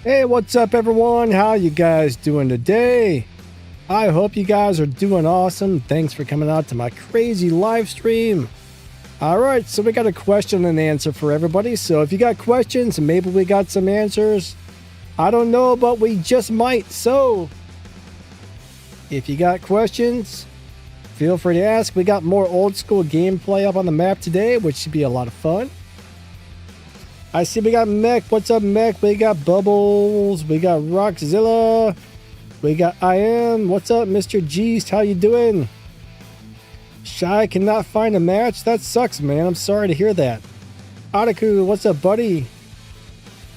Hey, what's up everyone? How you guys doing today? I hope you guys are doing awesome. Thanks for coming out to my crazy live stream. All right, so we got a question and answer for everybody. So if you got questions, maybe we got some answers. I don't know, but we just might. So if you got questions, feel free to ask. We got more old school gameplay up on the map today, which should be a lot of fun. I see we got Mech. What's up, Mech? We got Bubbles. We got Rockzilla. We got I Am. What's up, Mr. Geest? How you doing? Shy cannot find a match? That sucks, man. I'm sorry to hear that. Ataku, what's up, buddy?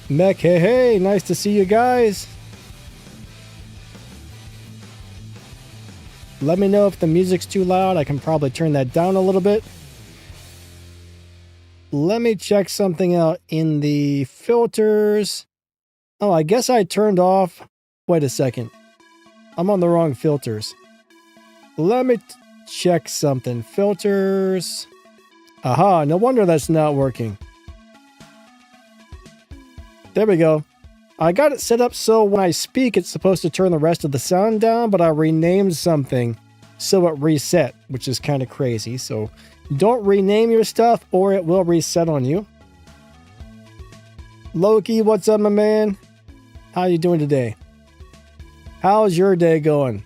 Mech, hey, hey. Nice to see you guys. Let me know if the music's too loud. I can probably turn that down a little bit. Let me check something out in the filters. Oh, I guess I turned off. Wait a second. I'm on the wrong filters. Let me check something. Filters. Aha, no wonder that's not working. There we go. I got it set up so when I speak, it's supposed to turn the rest of the sound down, but I renamed something so it reset, which is kind of crazy. So don't rename your stuff or it will reset on you. Loki, what's up, my man? How you doing today? How's your day going?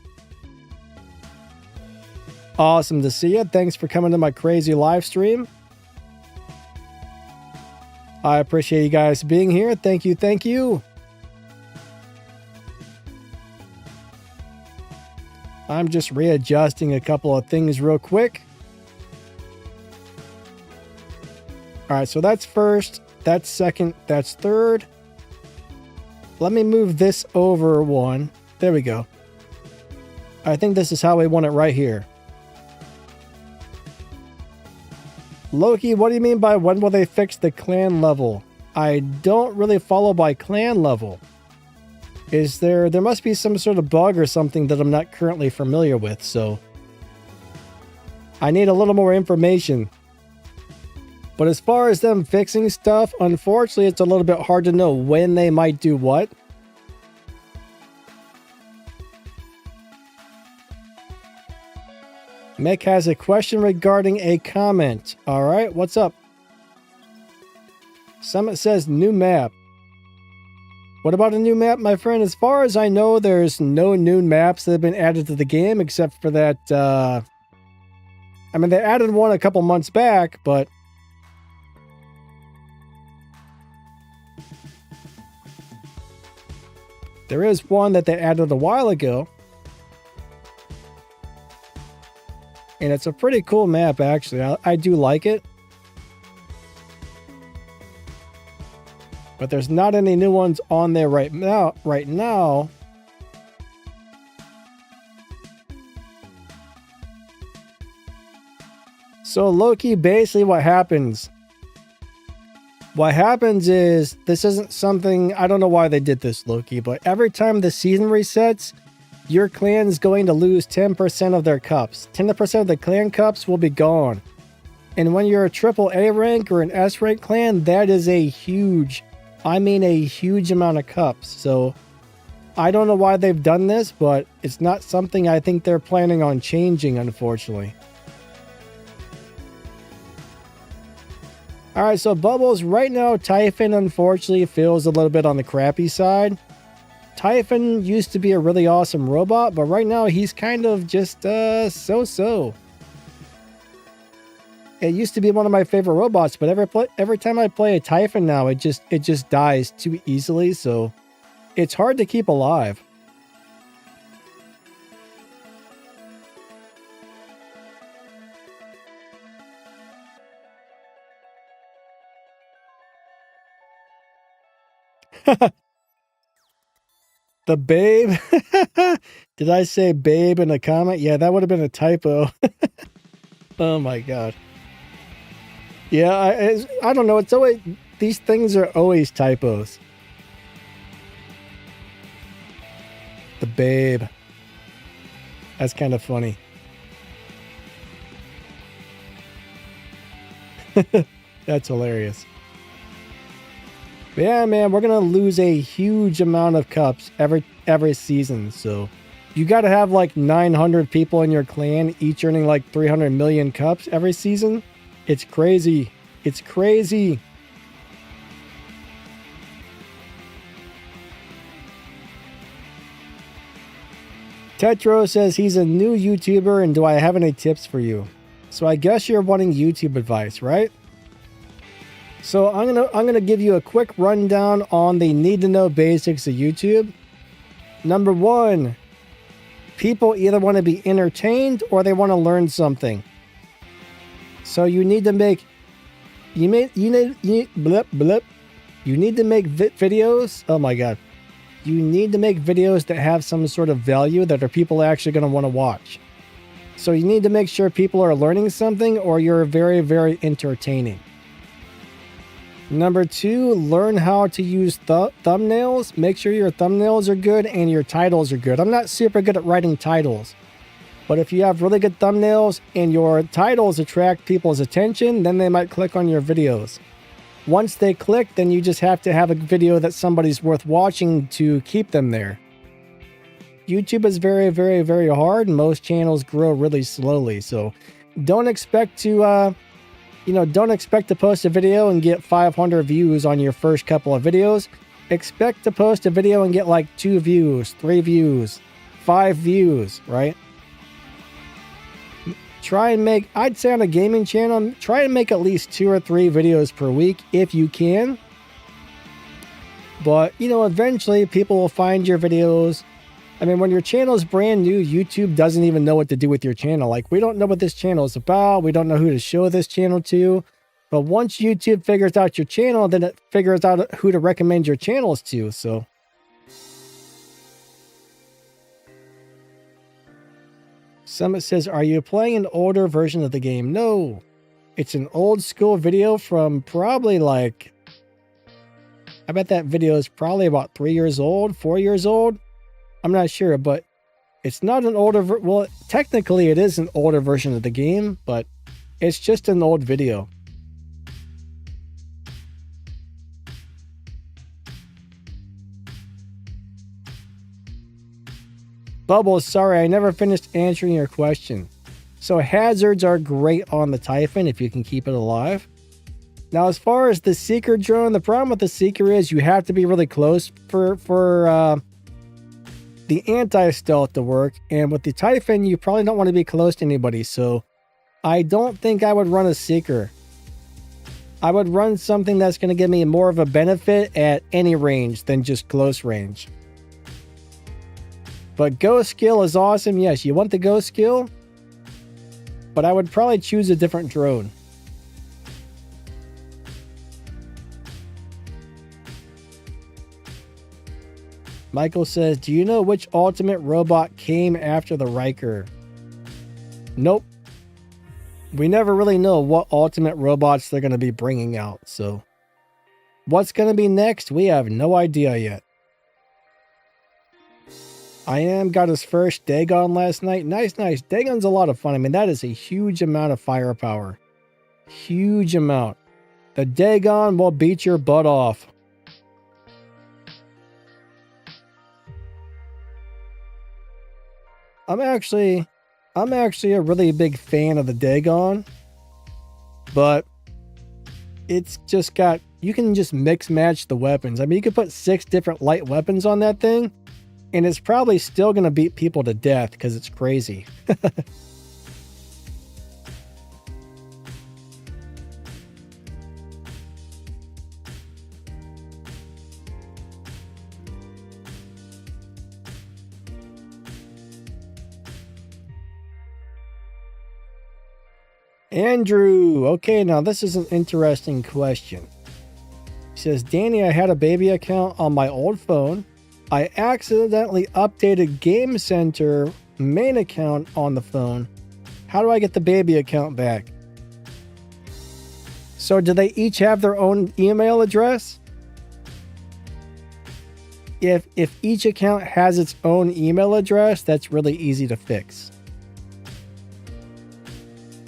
Awesome to see you. Thanks for coming to my crazy live stream. I appreciate you guys being here. Thank you, thank you. I'm just readjusting a couple of things real quick. All right, so that's first, that's second, that's third. Let me move this over one. There we go. I think this is how we want it right here. Loki, what do you mean by when will they fix the clan level? I don't really follow by clan level. There must be some sort of bug or something that I'm not currently familiar with, so I need a little more information. But as far as them fixing stuff, unfortunately, it's a little bit hard to know when they might do what. Mech has a question regarding a comment. All right, what's up? Summit says new map. What about a new map, my friend? As far as I know, there's no new maps that have been added to the game except for that. I mean, they added one a couple months back, but there is one that they added a while ago. And it's a pretty cool map, actually. I do like it. But there's not any new ones on there right now. So Loki, basically what happens is, this isn't something, I don't know why they did this, Loki, but every time the season resets, your clan is going to lose 10% of their cups. 10% of the clan cups will be gone. And when you're a AAA rank or an S rank clan, that is a huge, I mean a huge amount of cups. So I don't know why they've done this, but it's not something I think they're planning on changing, unfortunately. All right, so Bubbles, right now, Typhon unfortunately feels a little bit on the crappy side. Typhon used to be a really awesome robot, but right now he's kind of just so-so. It used to be one of my favorite robots, but every time I play a Typhon now, it just dies too easily, so it's hard to keep alive. The babe? Did I say babe in a comment? Yeah, that would have been a typo. Oh my god. Yeah, I don't know. It's always, these things are always typos. The babe. That's kind of funny. That's hilarious. But yeah, man, we're gonna lose a huge amount of cups every season. So you got to have like 900 people in your clan, each earning like 300 million cups every season. It's crazy. It's crazy. Tetro says he's a new YouTuber and do I have any tips for you? So I guess you're wanting YouTube advice, right? So I'm gonna give you a quick rundown on the need to know basics of YouTube. Number one, people either want to be entertained or they want to learn something. So you need to make videos. Oh my god. You need to make videos that have some sort of value that are people actually going to want to watch. So you need to make sure people are learning something or you're very, very entertaining. Number two, learn how to use thumbnails. Make sure your thumbnails are good and your titles are good. I'm not super good at writing titles, but if you have really good thumbnails and your titles attract people's attention, then they might click on your videos. Once they click, then you just have to have a video that somebody's worth watching to keep them there. YouTube is very, very, very hard. Most channels grow really slowly, so don't expect to, don't expect to post a video and get 500 views on your first couple of videos. Expect to post a video and get like 2 views, 3 views, 5 views, right? Try and make, I'd say on a gaming channel, try and make at least 2 or 3 videos per week if you can. But, eventually people will find your videos. I mean, when your channel is brand new, YouTube doesn't even know what to do with your channel. Like, we don't know what this channel is about. We don't know who to show this channel to. But once YouTube figures out your channel, then it figures out who to recommend your channels to. So Summit says, are you playing an older version of the game? No. It's an old school video from probably like, I bet that video is probably about 3 years old, 4 years old. I'm not sure, but it's not an older, well, technically it is an older version of the game, but it's just an old video. Bubbles, sorry, I never finished answering your question. So hazards are great on the Typhon if you can keep it alive. Now, as far as the Seeker drone, the problem with the Seeker is you have to be really close for the anti-stealth to work. And with the Typhon, you probably don't want to be close to anybody. So I don't think I would run a Seeker. I would run something that's going to give me more of a benefit at any range than just close range. But ghost skill is awesome. Yes, you want the ghost skill, but I would probably choose a different drone. Michael says, do you know which ultimate robot came after the Riker? Nope. We never really know what ultimate robots they're going to be bringing out. So what's going to be next? We have no idea yet. I am got his first Dagon last night. Nice. Dagon's a lot of fun. I mean, that is a huge amount of firepower. Huge amount. The Dagon will beat your butt off. I'm actually a really big fan of the Dagon, but it's just got, you can just mix match the weapons. I mean, you could put 6 different light weapons on that thing, and it's probably still going to beat people to death because it's crazy. Andrew, okay, now this is an interesting question. He says, Danny, I had a baby account on my old phone. I accidentally updated Game Center main account on the phone. How do I get the baby account back? So do they each have their own email address? If each account has its own email address, that's really easy to fix.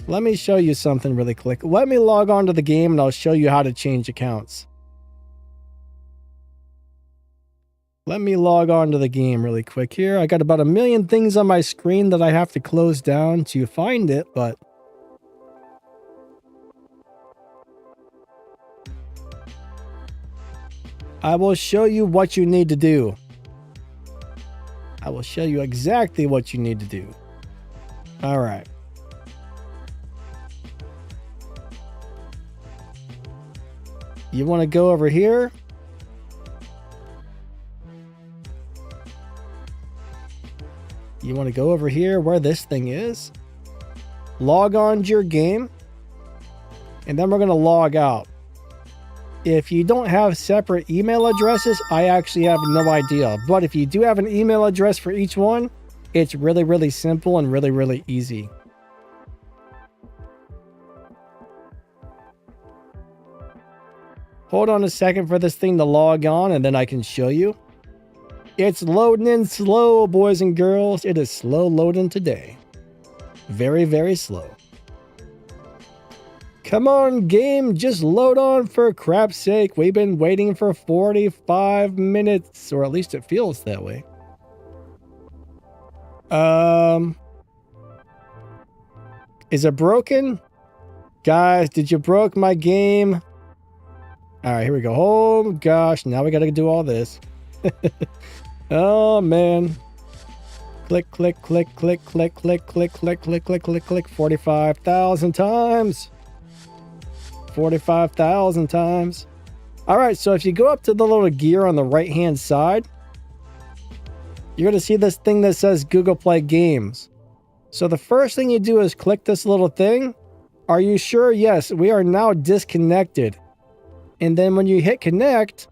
Let me show you something really quick. Let me log on to the game and I'll show you how to change accounts. Let me log on to the game really quick here. I got about a million things on my screen that I have to close down to find it, but I will show you what you need to do. I will show you exactly what you need to do. All right. You want to go over here. You want to go over here where this thing is. Log on to your game. And then we're going to log out. If you don't have separate email addresses, I actually have no idea. But if you do have an email address for each one, it's really, really simple and really, really easy. Hold on a second for this thing to log on and then I can show you. It's loading in slow, boys and girls. It is slow loading today. Very, very slow. Come on, game, just load on for crap's sake. We've been waiting for 45 minutes, or at least it feels that way. Is it broken? Guys, did you broke my game? All right, here we go. Oh, gosh, now we got to do all this. Oh, man. Click, click, click, click, click, click, click, click, click, click, click, click, 45,000 times. 45,000 times. All right, so if you go up to the little gear on the right-hand side, you're going to see this thing that says Google Play Games. So the first thing you do is click this little thing. Are you sure? Yes, we are now disconnected. And then when you hit connect,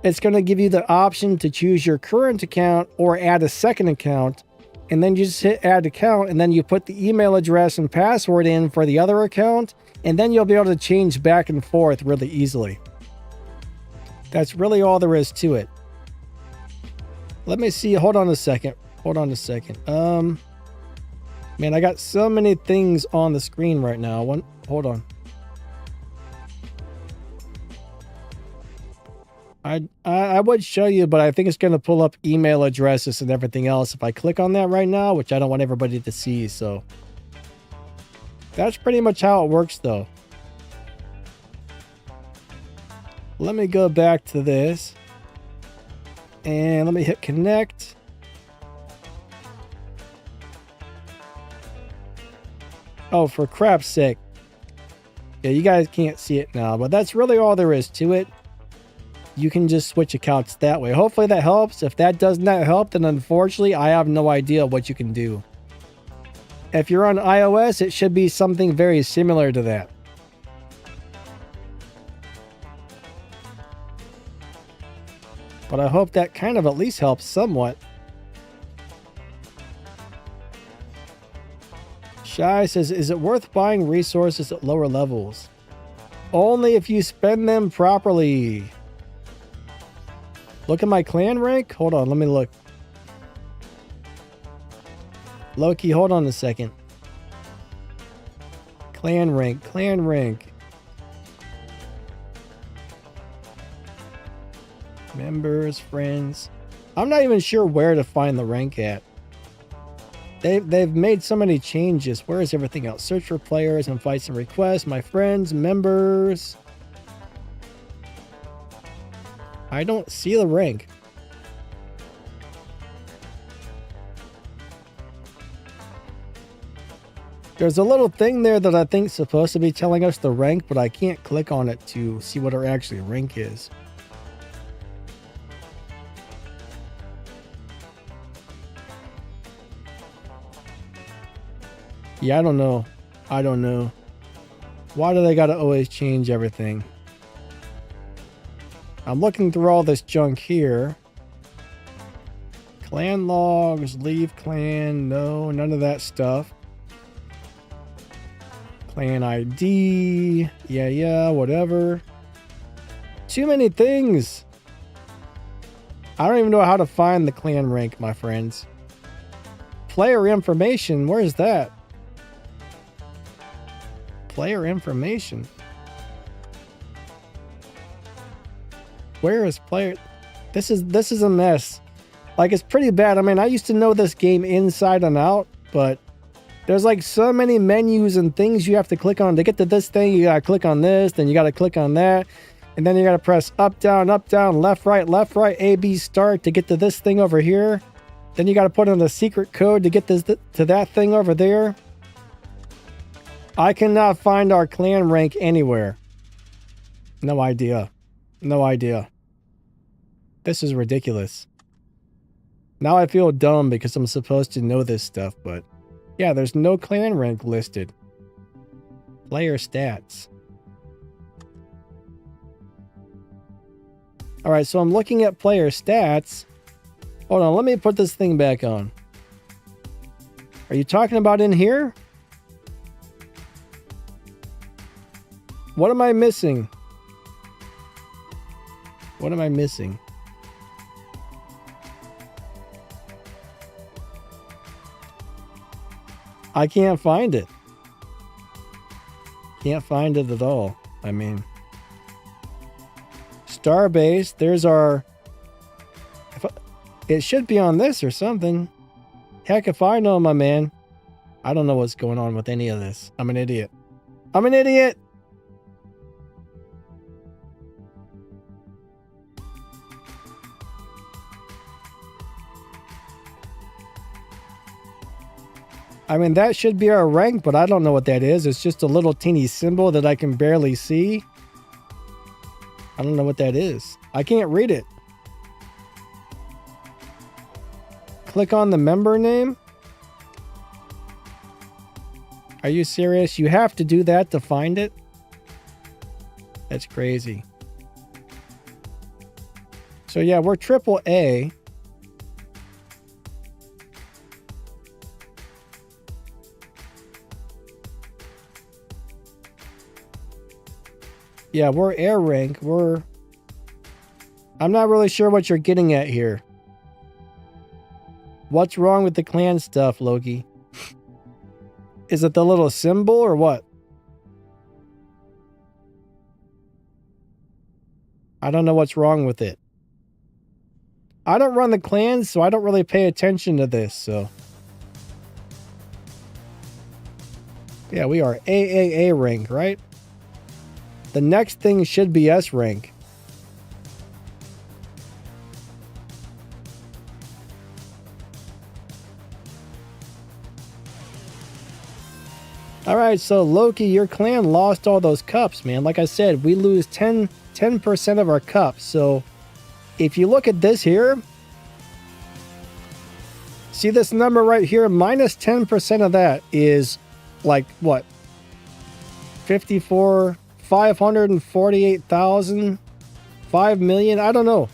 it's going to give you the option to choose your current account or add a second account. And then you just hit add account and then you put the email address and password in for the other account. And then you'll be able to change back and forth really easily. That's really all there is to it. Let me see. Hold on a second. Hold on a second. Man, I got so many things on the screen right now. Hold on. I would show you, but I think it's going to pull up email addresses and everything else if I click on that right now, which I don't want everybody to see. So that's pretty much how it works, though. Let me go back to this. And let me hit connect. Oh, for crap's sake. Yeah, you guys can't see it now, but that's really all there is to it. You can just switch accounts that way. Hopefully that helps. If that does not help, then unfortunately, I have no idea what you can do. If you're on iOS, it should be something very similar to that. But I hope that kind of at least helps somewhat. Shy says, is it worth buying resources at lower levels? Only if you spend them properly. Look at my clan rank. Hold on, let me look. Loki, hold on a second. Clan rank, clan rank. Members, friends. I'm not even sure where to find the rank at. They've made so many changes. Where is everything else? Search for players, invites and requests, my friends, members. I don't see the rank. There's a little thing there that I think is supposed to be telling us the rank, but I can't click on it to see what our actual rank is. Yeah, I don't know. I don't know. Why do they gotta always change everything? I'm looking through all this junk here. Clan logs, leave clan, no, none of that stuff. Clan ID, yeah, whatever. Too many things. I don't even know how to find the clan rank, my friends. Player information, where is that? Player information. Where is player? This is a mess. Like, it's pretty bad. I mean, I used to know this game inside and out, but there's like so many menus and things you have to click on. To get to this thing, you gotta click on this, then you gotta click on that, and then you gotta press up, down, left, right, A, B, start to get to this thing over here. Then you gotta put in a secret code to get this to that thing over there. I cannot find our clan rank anywhere. No idea. No idea. This is ridiculous. Now I feel dumb because I'm supposed to know this stuff, but yeah, there's no clan rank listed. Player stats. Alright, so I'm looking at player stats. Hold on, let me put this thing back on. Are you talking about in here? What am I missing? What am I missing? I can't find it. Can't find it at all. I mean, Starbase, there's our... it should be on this or something. Heck, if I know, my man. I don't know what's going on with any of this. I'm an idiot. I'm an idiot! I mean, that should be our rank, but I don't know what that is. It's just a little teeny symbol that I can barely see. I don't know what that is. I can't read it. Click on the member name. Are you serious? You have to do that to find it? That's crazy. So yeah, we're AAA. Yeah, we're air rank. I'm not really sure what you're getting at here. What's wrong with the clan stuff, Loki? Is it the little symbol or what? I don't know what's wrong with it. I don't run the clans, so I don't really pay attention to this, so. Yeah, we are AAA rank, right? The next thing should be S rank. Alright, so Loki, your clan lost all those cups, man. Like I said, we lose 10% of our cups. So if you look at this here, see this number right here, minus 10% of that is like what? 548,000, 5 million, I don't know.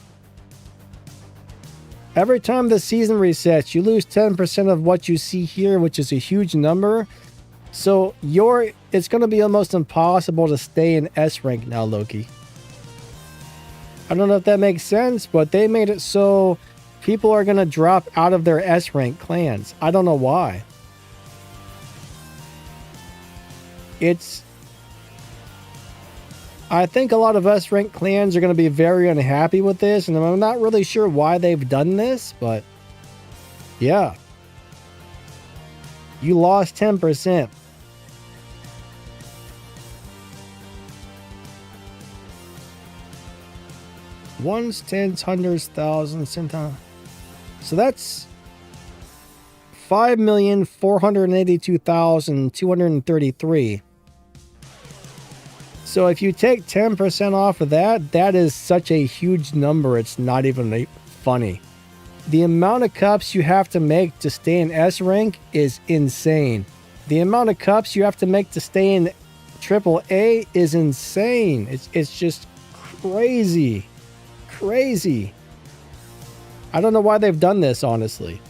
Every time the season resets, you lose 10% of what you see here, which is a huge number. So it's going to be almost impossible to stay in S rank now, Loki. I don't know if that makes sense, but they made it so people are going to drop out of their S rank clans. I don't know why. I think a lot of S rank clans are going to be very unhappy with this, and I'm not really sure why they've done this, but yeah. You lost 10%. Ones, tens, hundreds, thousands, centime. So that's 5,482,233. So if you take 10% off of that, that is such a huge number, it's not even funny. The amount of cups you have to make to stay in S rank is insane. The amount of cups you have to make to stay in AAA is insane. It's just crazy. Crazy. I don't know why they've done this, honestly.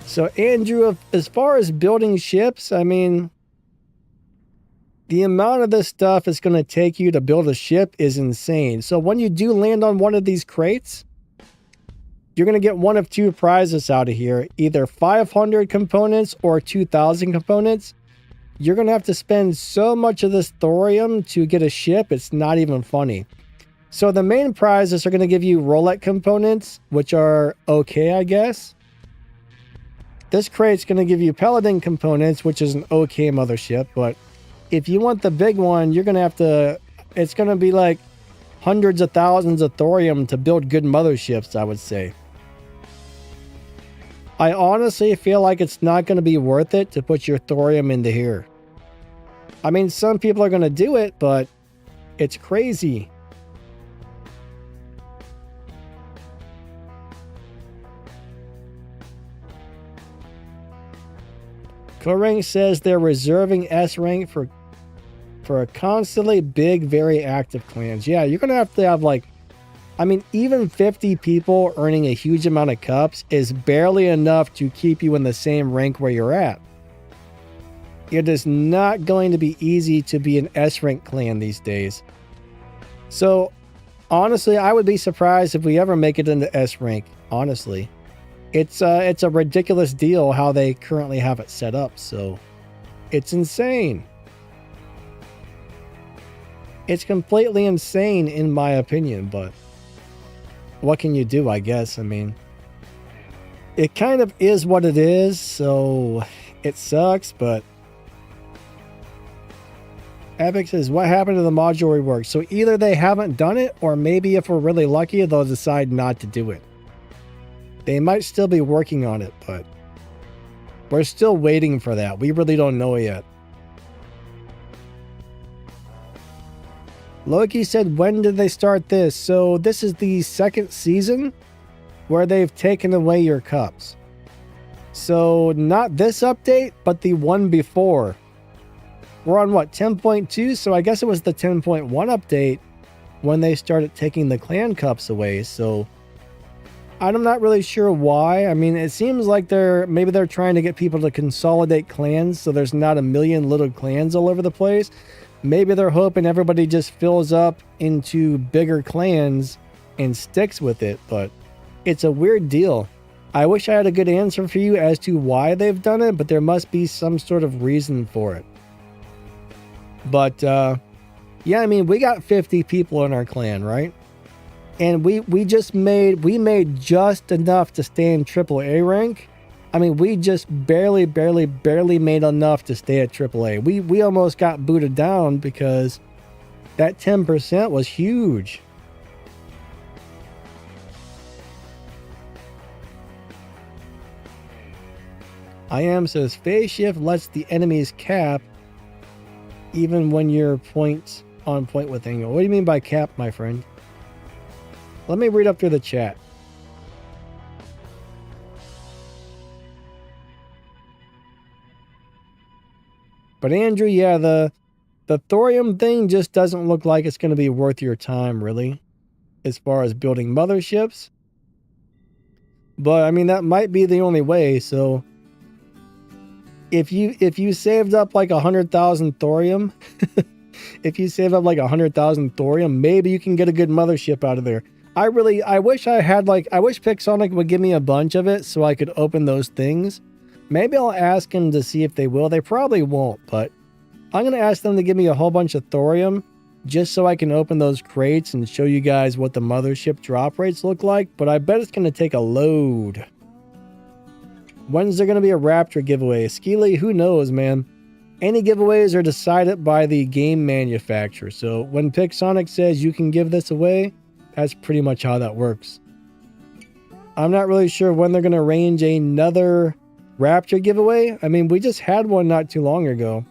So Andrew, as far as building ships, I mean, the amount of this stuff it's going to take you to build a ship is insane. So when you do land on one of these crates, you're going to get one of two prizes out of here, either 500 components or 2,000 components. You're going to have to spend so much of this thorium to get a ship, it's not even funny. So the main prizes are going to give you Roulette components, which are okay, I guess. This crate's going to give you Paladin components, which is an okay mothership, but if you want the big one, you're going to have to... It's going to be like hundreds of thousands of thorium to build good motherships, I would say. I honestly feel like it's not going to be worth it to put your thorium into here. I mean, some people are going to do it, but it's crazy. Rank says they're reserving S rank for a constantly big, very active clans. Yeah, you're going to have like, I mean, even 50 people earning a huge amount of cups is barely enough to keep you in the same rank where you're at. It is not going to be easy to be an S rank clan these days. So, honestly, I would be surprised if we ever make it into S rank, honestly. It's a ridiculous deal how they currently have it set up, so it's insane. It's completely insane in my opinion, but what can you do, I guess? I mean, it kind of is what it is, so it sucks, but Epic says, what happened to the module rework? So either they haven't done it, or maybe if we're really lucky, they'll decide not to do it. They might still be working on it, but we're still waiting for that. We really don't know yet. Loki said, when did they start this? So this is the second season where they've taken away your cups. So not this update, but the one before. We're on what, 10.2? So I guess it was the 10.1 update when they started taking the clan cups away. So I'm not really sure why. I mean, it seems like maybe they're trying to get people to consolidate clans so there's not a million little clans all over the place. Maybe they're hoping everybody just fills up into bigger clans and sticks with it, but it's a weird deal. I wish I had a good answer for you as to why they've done it, but there must be some sort of reason for it. But, yeah, I mean, we got 50 people in our clan, right? And we made just enough to stay in AAA rank. I mean, we just barely made enough to stay at AAA. We almost got booted down because that 10% was huge. I am says phase shift lets the enemies cap even when you're on point with angle. What do you mean by cap, my friend? Let me read up through the chat. But Andrew, yeah, the thorium thing just doesn't look like it's going to be worth your time, really, as far as building motherships. But I mean, that might be the only way. So if you saved up like 100,000 thorium, if you save up like 100,000 thorium, maybe you can get a good mothership out of there. I wish Pixonic would give me a bunch of it so I could open those things. Maybe I'll ask him to see if they will. They probably won't, but I'm going to ask them to give me a whole bunch of thorium just so I can open those crates and show you guys what the mothership drop rates look like, but I bet it's going to take a load. When's there going to be a Raptor giveaway? Skeely, who knows, man? Any giveaways are decided by the game manufacturer, so when Pixonic says you can give this away, that's pretty much how that works. I'm not really sure when they're going to arrange another Raptor giveaway. I mean, we just had one not too long ago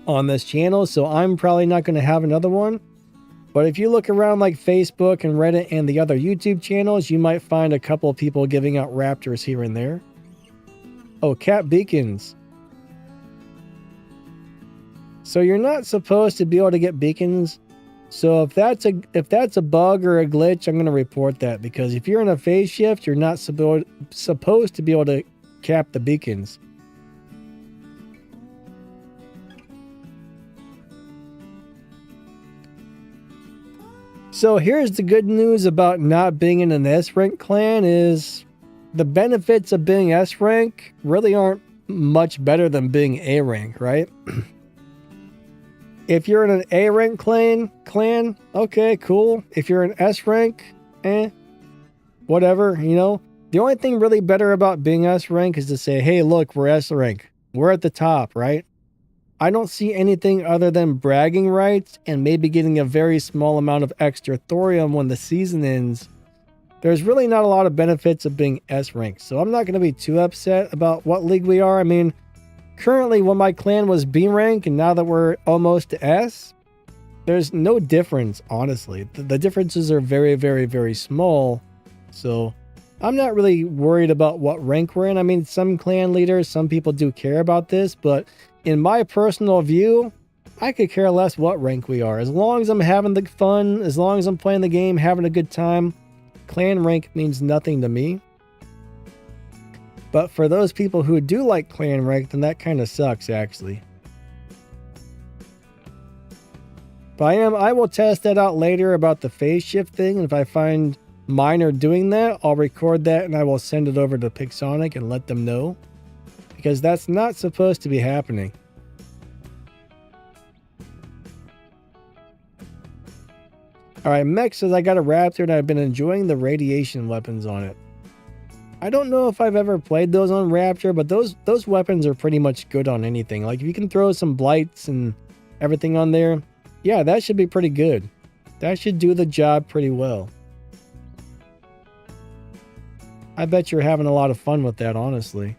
on this channel, so I'm probably not going to have another one. But if you look around like Facebook and Reddit and the other YouTube channels, you might find a couple of people giving out Raptors here and there. Oh, cat beacons. So you're not supposed to be able to get beacons. So if that's a bug or a glitch, I'm going to report that, because if you're in a phase shift, you're not supposed to be able to cap the beacons. So here's the good news about not being in an S rank clan is the benefits of being S rank really aren't much better than being A rank, right? If you're in an A rank clan, okay, cool. If you're an S rank, whatever, you know. The only thing really better about being S rank is to say, hey, look, we're S rank. We're at the top, right? I don't see anything other than bragging rights and maybe getting a very small amount of extra thorium when the season ends. There's really not a lot of benefits of being S rank, so I'm not going to be too upset about what league we are. I mean, currently when my clan was B rank and now that we're almost to S, there's no difference, honestly. The differences are very, very, very small, so I'm not really worried about what rank we're in. I mean, some clan leaders, some people do care about this, but in my personal view, I could care less what rank we are. As long as I'm having the fun, as long as I'm playing the game, having a good time, clan rank means nothing to me. But for those people who do like clan rank, then that kind of sucks, actually. But I will test that out later about the phase shift thing, and if I find mine are doing that, I'll record that and I will send it over to Pixonic and let them know. Because that's not supposed to be happening. Alright, Mech says I got a Raptor and I've been enjoying the radiation weapons on it. I don't know if I've ever played those on Raptor, but those weapons are pretty much good on anything. Like if you can throw some blights and everything on there, yeah, that should be pretty good. That should do the job pretty well. I bet you're having a lot of fun with that, honestly.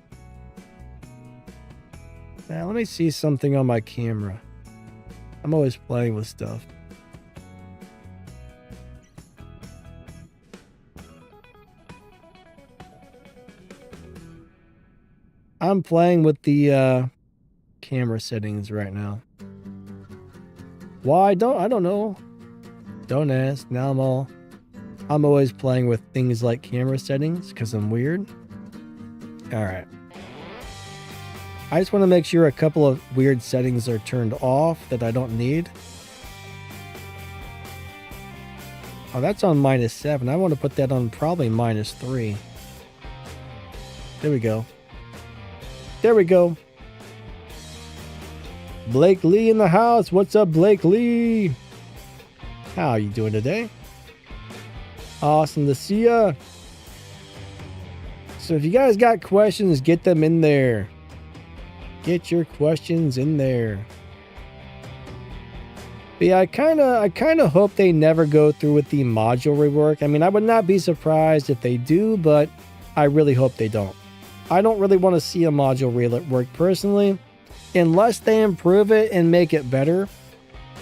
Now, let me see something on my camera. I'm always playing with stuff. I'm playing with the camera settings right now. Why? I don't know. Don't ask. Now I'm always playing with things like camera settings because I'm weird. Alright. I just want to make sure a couple of weird settings are turned off that I don't need. Oh, that's on -7. I want to put that on probably -3. There we go. There we go. Blake Lee in the house. What's up, Blake Lee? How are you doing today? Awesome to see ya. So if you guys got questions, get them in there. Get your questions in there. But yeah, I kind of hope they never go through with the module rework. I mean, I would not be surprised if they do, but I really hope they don't. I don't really want to see a module rework personally, unless they improve it and make it better.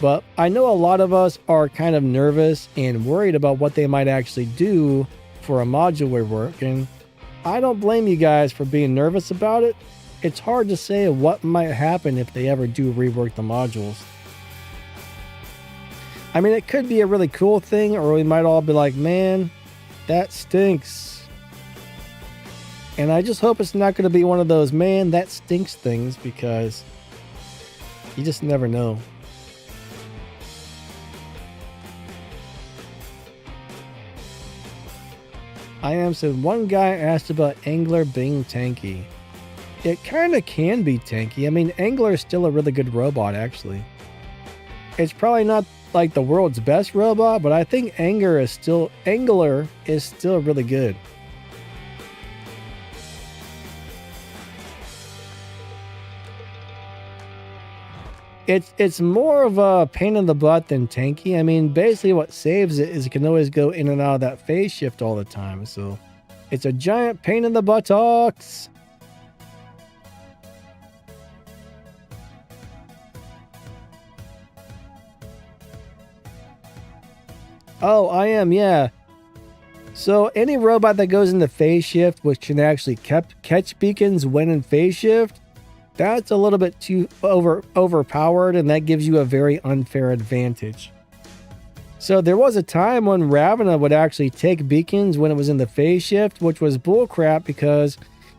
But I know a lot of us are kind of nervous and worried about what they might actually do for a module rework, and I don't blame you guys for being nervous about it. It's hard to say what might happen if they ever do rework the modules. I mean, it could be a really cool thing, or we might all be like, man, that stinks. And I just hope it's not going to be one of those, man, that stinks things, because you just never know. I am said one guy asked about Angler being tanky. It kind of can be tanky. I mean, Angler is still a really good robot, actually. It's probably not like the world's best robot, but I think Angler is still really good. It's more of a pain in the butt than tanky. I mean, basically what saves it is it can always go in and out of that phase shift all the time. So it's a giant pain in the buttocks. Oh, I am, yeah. So any robot that goes into phase shift, which can actually catch beacons when in phase shift, that's a little bit too overpowered, and that gives you a very unfair advantage. So there was a time when Ravana would actually take beacons when it was in the phase shift, which was bullcrap because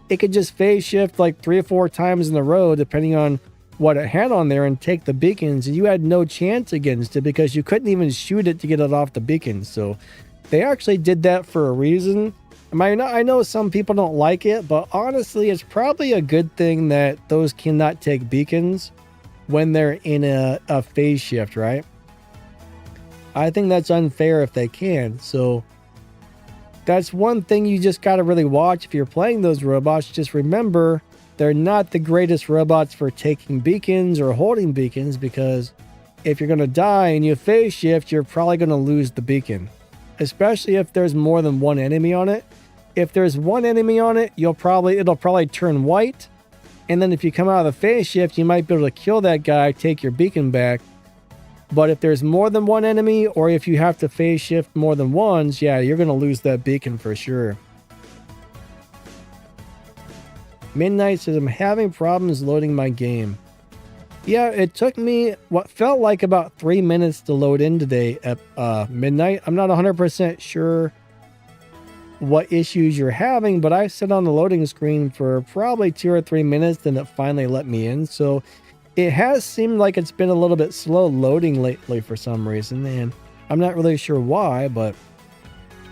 it could just phase shift like 3 or 4 times in a row, depending on what it had on there and take the beacons, and you had no chance against it because you couldn't even shoot it to get it off the beacons. So they actually did that for a reason. I know some people don't like it, but honestly, it's probably a good thing that those cannot take beacons when they're in a phase shift, right? I think that's unfair if they can. So that's one thing you just got to really watch if you're playing those robots. Just remember, they're not the greatest robots for taking beacons or holding beacons, because if you're going to die and you phase shift, you're probably going to lose the beacon, especially if there's more than one enemy on it. If there's one enemy on it, it'll probably turn white. And then if you come out of the phase shift, you might be able to kill that guy, take your beacon back. But if there's more than one enemy, or if you have to phase shift more than once, yeah, you're going to lose that beacon for sure. Midnight says, I'm having problems loading my game. Yeah, it took me what felt like about 3 minutes to load in today at midnight. I'm not 100% sure what issues you're having, but I sat on the loading screen for probably 2 or 3 minutes, and it finally let me in. So it has seemed like it's been a little bit slow loading lately for some reason, and I'm not really sure why, but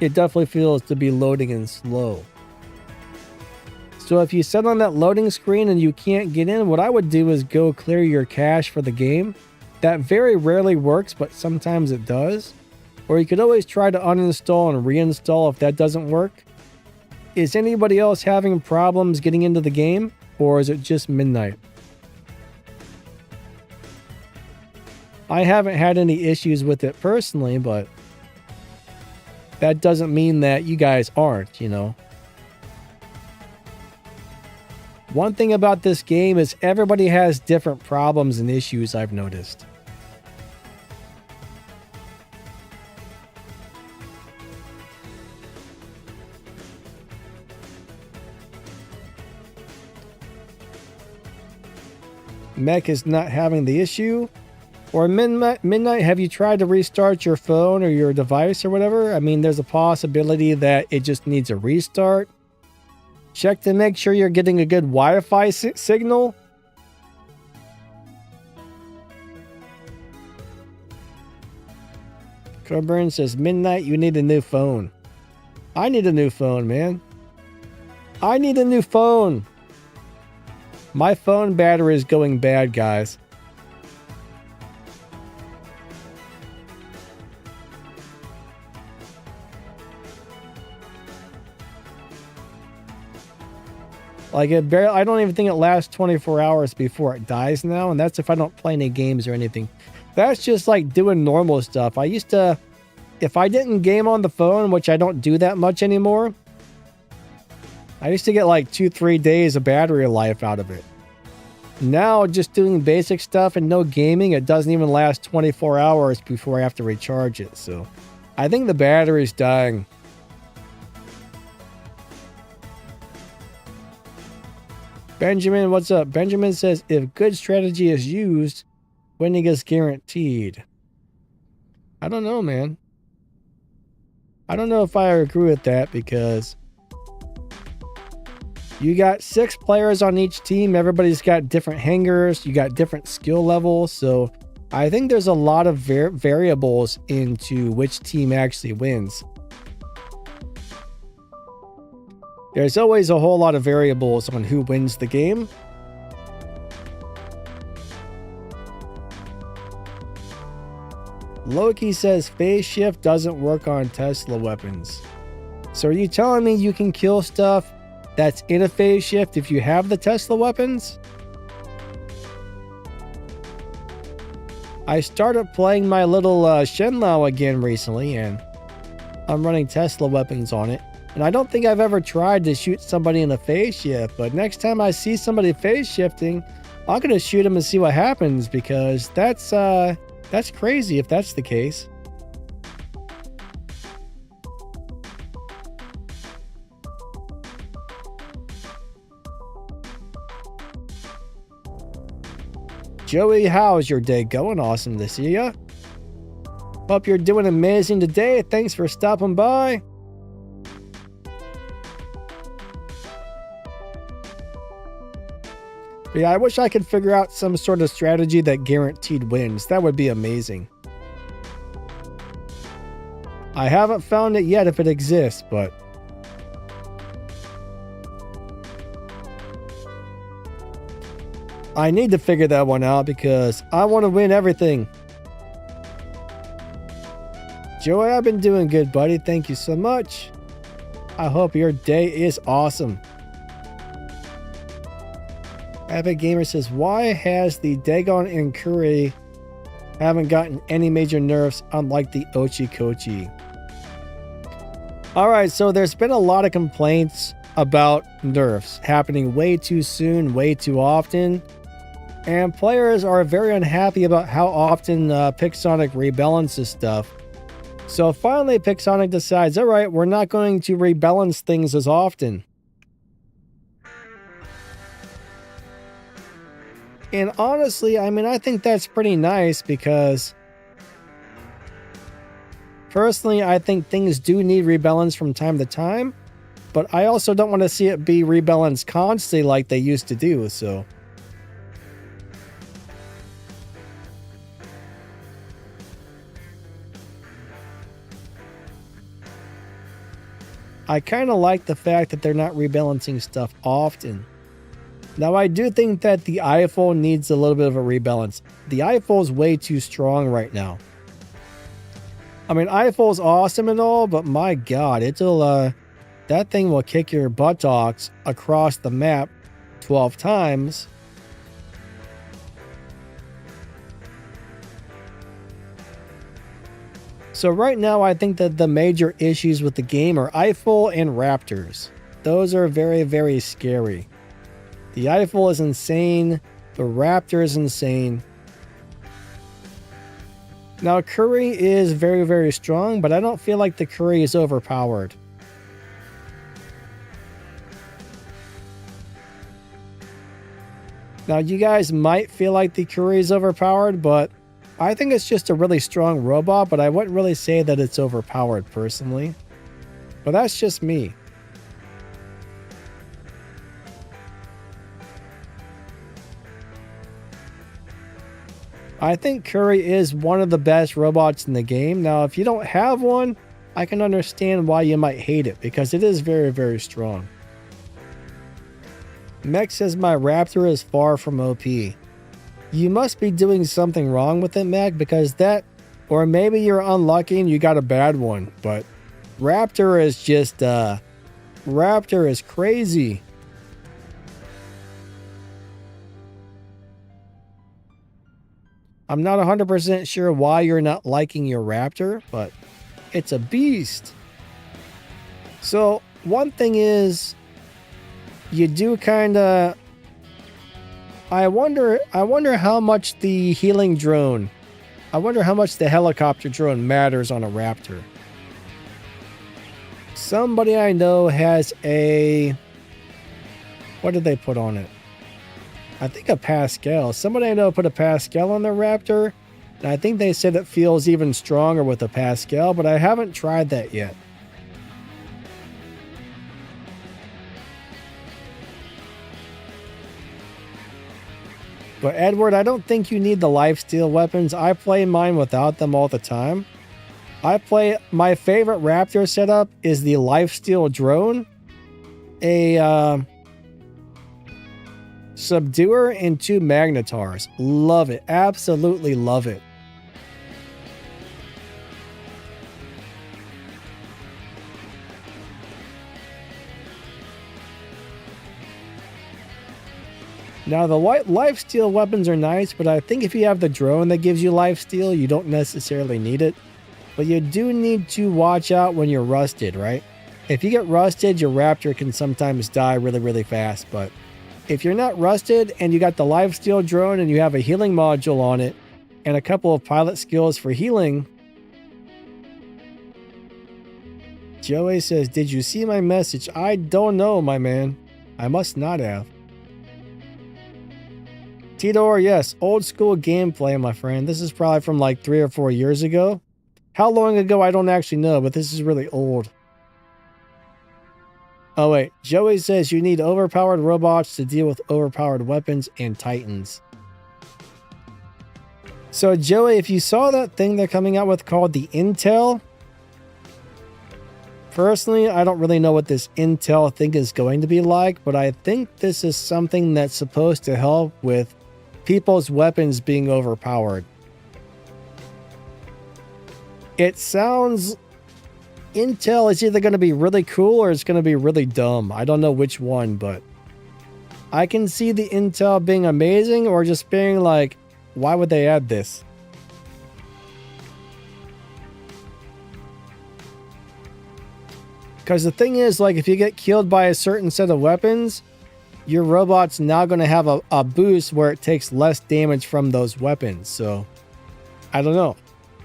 it definitely feels to be loading in slow. So if you sit on that loading screen and you can't get in, what I would do is go clear your cache for the game. That very rarely works, but sometimes it does. Or you could always try to uninstall and reinstall if that doesn't work. Is anybody else having problems getting into the game, or is it just Midnight? I haven't had any issues with it personally, but that doesn't mean that you guys aren't, you know. One thing about this game is everybody has different problems and issues, I've noticed. Mech is not having the issue. Or Midnight, have you tried to restart your phone or your device or whatever? I mean, there's a possibility that it just needs a restart. Check to make sure you're getting a good Wi-Fi signal. Coburn says, Midnight, you need a new phone. I need a new phone, man. I need a new phone. My phone battery is going bad, guys. Like, I don't even think it lasts 24 hours before it dies now, and that's if I don't play any games or anything. That's just like doing normal stuff. I used to, if I didn't game on the phone, which I don't do that much anymore, I used to get like 2-3 days of battery life out of it. Now, just doing basic stuff and no gaming, it doesn't even last 24 hours before I have to recharge it. So, I think the battery's dying. Benjamin, what's up? Benjamin says, if good strategy is used, winning is guaranteed. I don't know, man. I don't know if I agree with that, because you got 6 players on each team. Everybody's got different hangers. You got different skill levels. So I think there's a lot of variables into which team actually wins. There's always a whole lot of variables on who wins the game. Loki says phase shift doesn't work on Tesla weapons. So are you telling me you can kill stuff that's in a phase shift if you have the Tesla weapons? I started playing my little Shenlao again recently, and I'm running Tesla weapons on it. And I don't think I've ever tried to shoot somebody in a phase shift, but next time I see somebody phase shifting, I'm going to shoot them and see what happens, because that's crazy if that's the case. Joey, how's your day going? Awesome to see ya. Hope you're doing amazing today. Thanks for stopping by. But yeah, I wish I could figure out some sort of strategy that guaranteed wins. That would be amazing. I haven't found it yet if it exists, but... I need to figure that one out because I want to win everything. Joey, I've been doing good, buddy. Thank you so much. I hope your day is awesome. Epic Gamer says, why has the Dagon and Curry haven't gotten any major nerfs unlike the Ochikochi? Alright, so there's been a lot of complaints about nerfs happening way too soon, way too often. And players are very unhappy about how often Pixonic rebalances stuff. So finally Pixonic decides, alright, we're not going to rebalance things as often. And honestly, I mean, I think that's pretty nice because personally, I think things do need rebalance from time to time, but I also don't want to see it be rebalanced constantly like they used to do, so. I kind of like the fact that they're not rebalancing stuff often. Now, I do think that the iPhone needs a little bit of a rebalance. The iPhone's way too strong right now. I mean, iPhone's awesome and all, but my God, that thing will kick your buttocks across the map 12 times. So right now, I think that the major issues with the game are Eiffel and Raptors. Those are very, very scary. The Eiffel is insane. The Raptor is insane. Now, Curry is very, very strong, but I don't feel like the Curry is overpowered. Now, you guys might feel like the Curry is overpowered, but I think it's just a really strong robot, but I wouldn't really say that it's overpowered personally. But that's just me. I think Curry is one of the best robots in the game. Now, if you don't have one, I can understand why you might hate it, because it is very, very strong. Mech says my Raptor is far from OP. You must be doing something wrong with it, Mech, because that, or maybe you're unlucky and you got a bad one, but Raptor is just, Raptor is crazy. I'm not 100% sure why you're not liking your Raptor, but it's a beast. So, one thing is, you do kind of... I wonder how much the healing drone... I wonder how much the helicopter drone matters on a Raptor. Somebody I know has a... What did they put on it? I think a Pascal. Somebody I know put a Pascal on their Raptor, and I think they said it feels even stronger with a Pascal, but I haven't tried that yet. But Edward, I don't think you need the lifesteal weapons. I play mine without them all the time. My favorite Raptor setup is the lifesteal drone, a Subduer, and 2 Magnetars. Love it. Absolutely love it. Now, the white lifesteal weapons are nice, but I think if you have the drone that gives you lifesteal, you don't necessarily need it. But you do need to watch out when you're rusted, right? If you get rusted, your Raptor can sometimes die really, really fast, but if you're not rusted and you got the lifesteal drone and you have a healing module on it and a couple of pilot skills for healing. Joey says, did you see my message? I don't know, my man. I must not have. Tidor, yes, old school gameplay, my friend. This is probably from like 3 or 4 years ago. How long ago, I don't actually know, but this is really old. Oh wait, Joey says you need overpowered robots to deal with overpowered weapons and titans. So Joey, if you saw that thing they're coming out with called the Intel, personally, I don't really know what this Intel thing is going to be like, but I think this is something that's supposed to help with people's weapons being overpowered. It sounds... Intel is either going to be really cool or it's going to be really dumb. I don't know which one, but I can see the Intel being amazing or just being like, why would they add this? Because the thing is, like, if you get killed by a certain set of weapons, your robot's now going to have a boost where it takes less damage from those weapons. So, I don't know.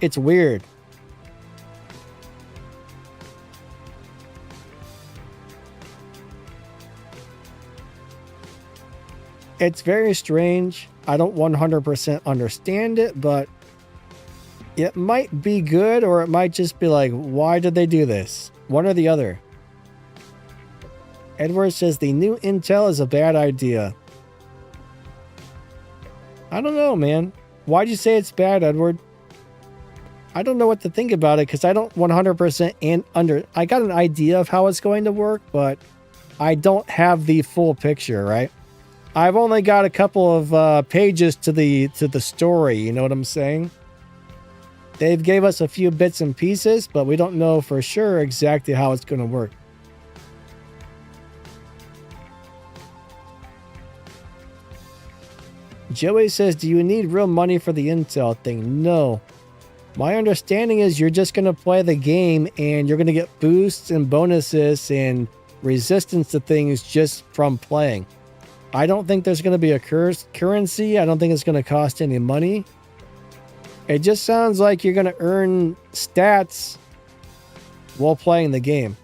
It's weird. It's very strange. I don't 100% understand it, but it might be good or it might just be like, why did they do this? One or the other. Edward says the new Intel is a bad idea. I don't know, man. Why'd you say it's bad, Edward? I don't know what to think about it because I don't 100% I got an idea of how it's going to work, but I don't have the full picture, right? I've only got a couple of pages to the story, you know what I'm saying? They've gave us a few bits and pieces, but we don't know for sure exactly how it's going to work. Joey says, do you need real money for the Intel thing? No. My understanding is you're just going to play the game and you're going to get boosts and bonuses and resistance to things just from playing. I don't think there's going to be a currency. I don't think it's going to cost any money. It just sounds like you're going to earn stats while playing the game.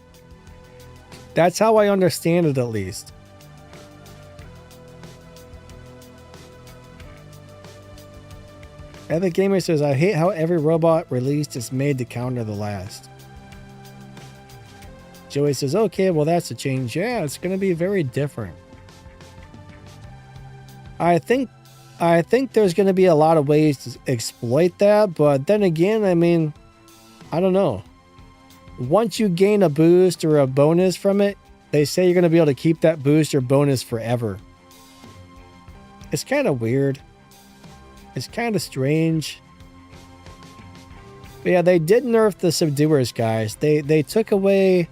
That's how I understand it, at least. Epic Gamer says, I hate how every robot released is made to counter the last. Joey says, okay, well, that's a change. Yeah, it's going to be very different. I think there's going to be a lot of ways to exploit that, but then again, I mean, I don't know. Once you gain a boost or a bonus from it, they say you're going to be able to keep that boost or bonus forever. It's kind of weird. It's kind of strange. But yeah, they did nerf the subduers, guys. They took away...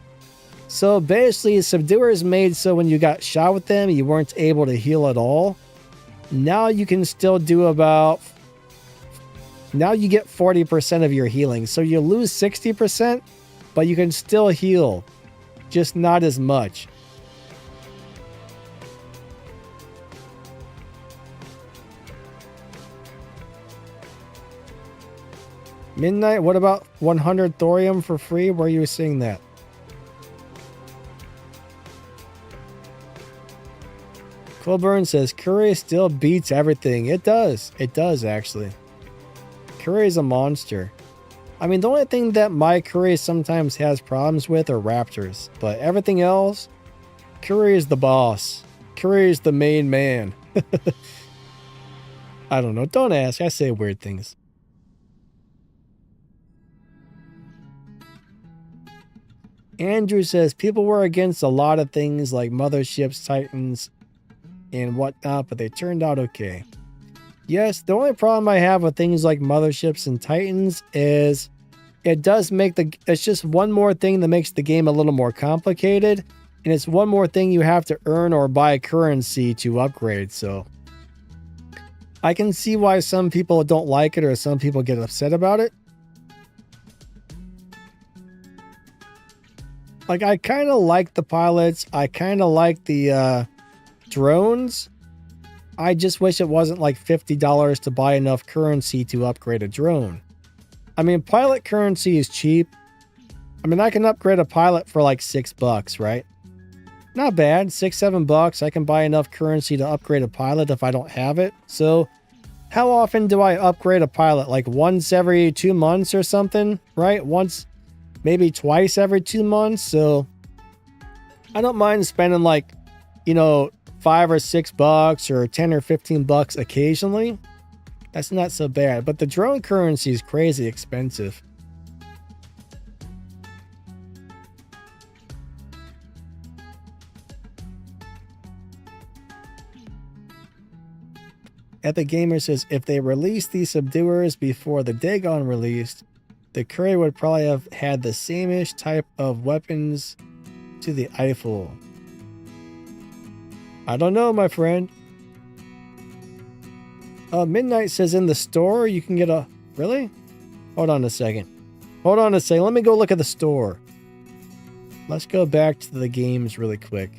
So basically, subduers made so when you got shot with them, you weren't able to heal at all. Now you can still do about... Now you get 40% of your healing. So you lose 60%, but you can still heal. Just not as much. Midnight, what about 100 thorium for free? Where are you seeing that? Colburn says, Curry still beats everything. It does. It does, actually. Curry is a monster. I mean, the only thing that my Curry sometimes has problems with are raptors. But everything else, Curry is the boss. Curry is the main man. I don't know. Don't ask. I say weird things. Andrew says, people were against a lot of things like motherships, titans, and whatnot, but they turned out okay. Yes, the only problem I have with things like motherships and titans is it does make it's just one more thing that makes the game a little more complicated, and it's one more thing you have to earn or buy currency to upgrade, so I can see why some people don't like it or some people get upset about it. Like, I kind of like the pilots. I kind of like the drones. I just wish it wasn't like $50 to buy enough currency to upgrade a drone. I mean, pilot currency is cheap. I mean, I can upgrade a pilot for like $6, right? Not bad. $6-7. I can buy enough currency to upgrade a pilot if I don't have it. So how often do I upgrade a pilot? Like once every 2 months or something, right? Once, maybe twice every 2 months. So I don't mind spending like, you know, $5 or $6 or 10 or 15 bucks occasionally. That's not so bad, but the drone currency is crazy expensive. Epic Gamer says if they released these subduers before the Dagon released, the Courier would probably have had the same-ish type of weapons to the Eiffel. I don't know, my friend. Midnight says in the store you can get a... Really? Hold on a second. Hold on a second. Let me go look at the store. Let's go back to the games really quick.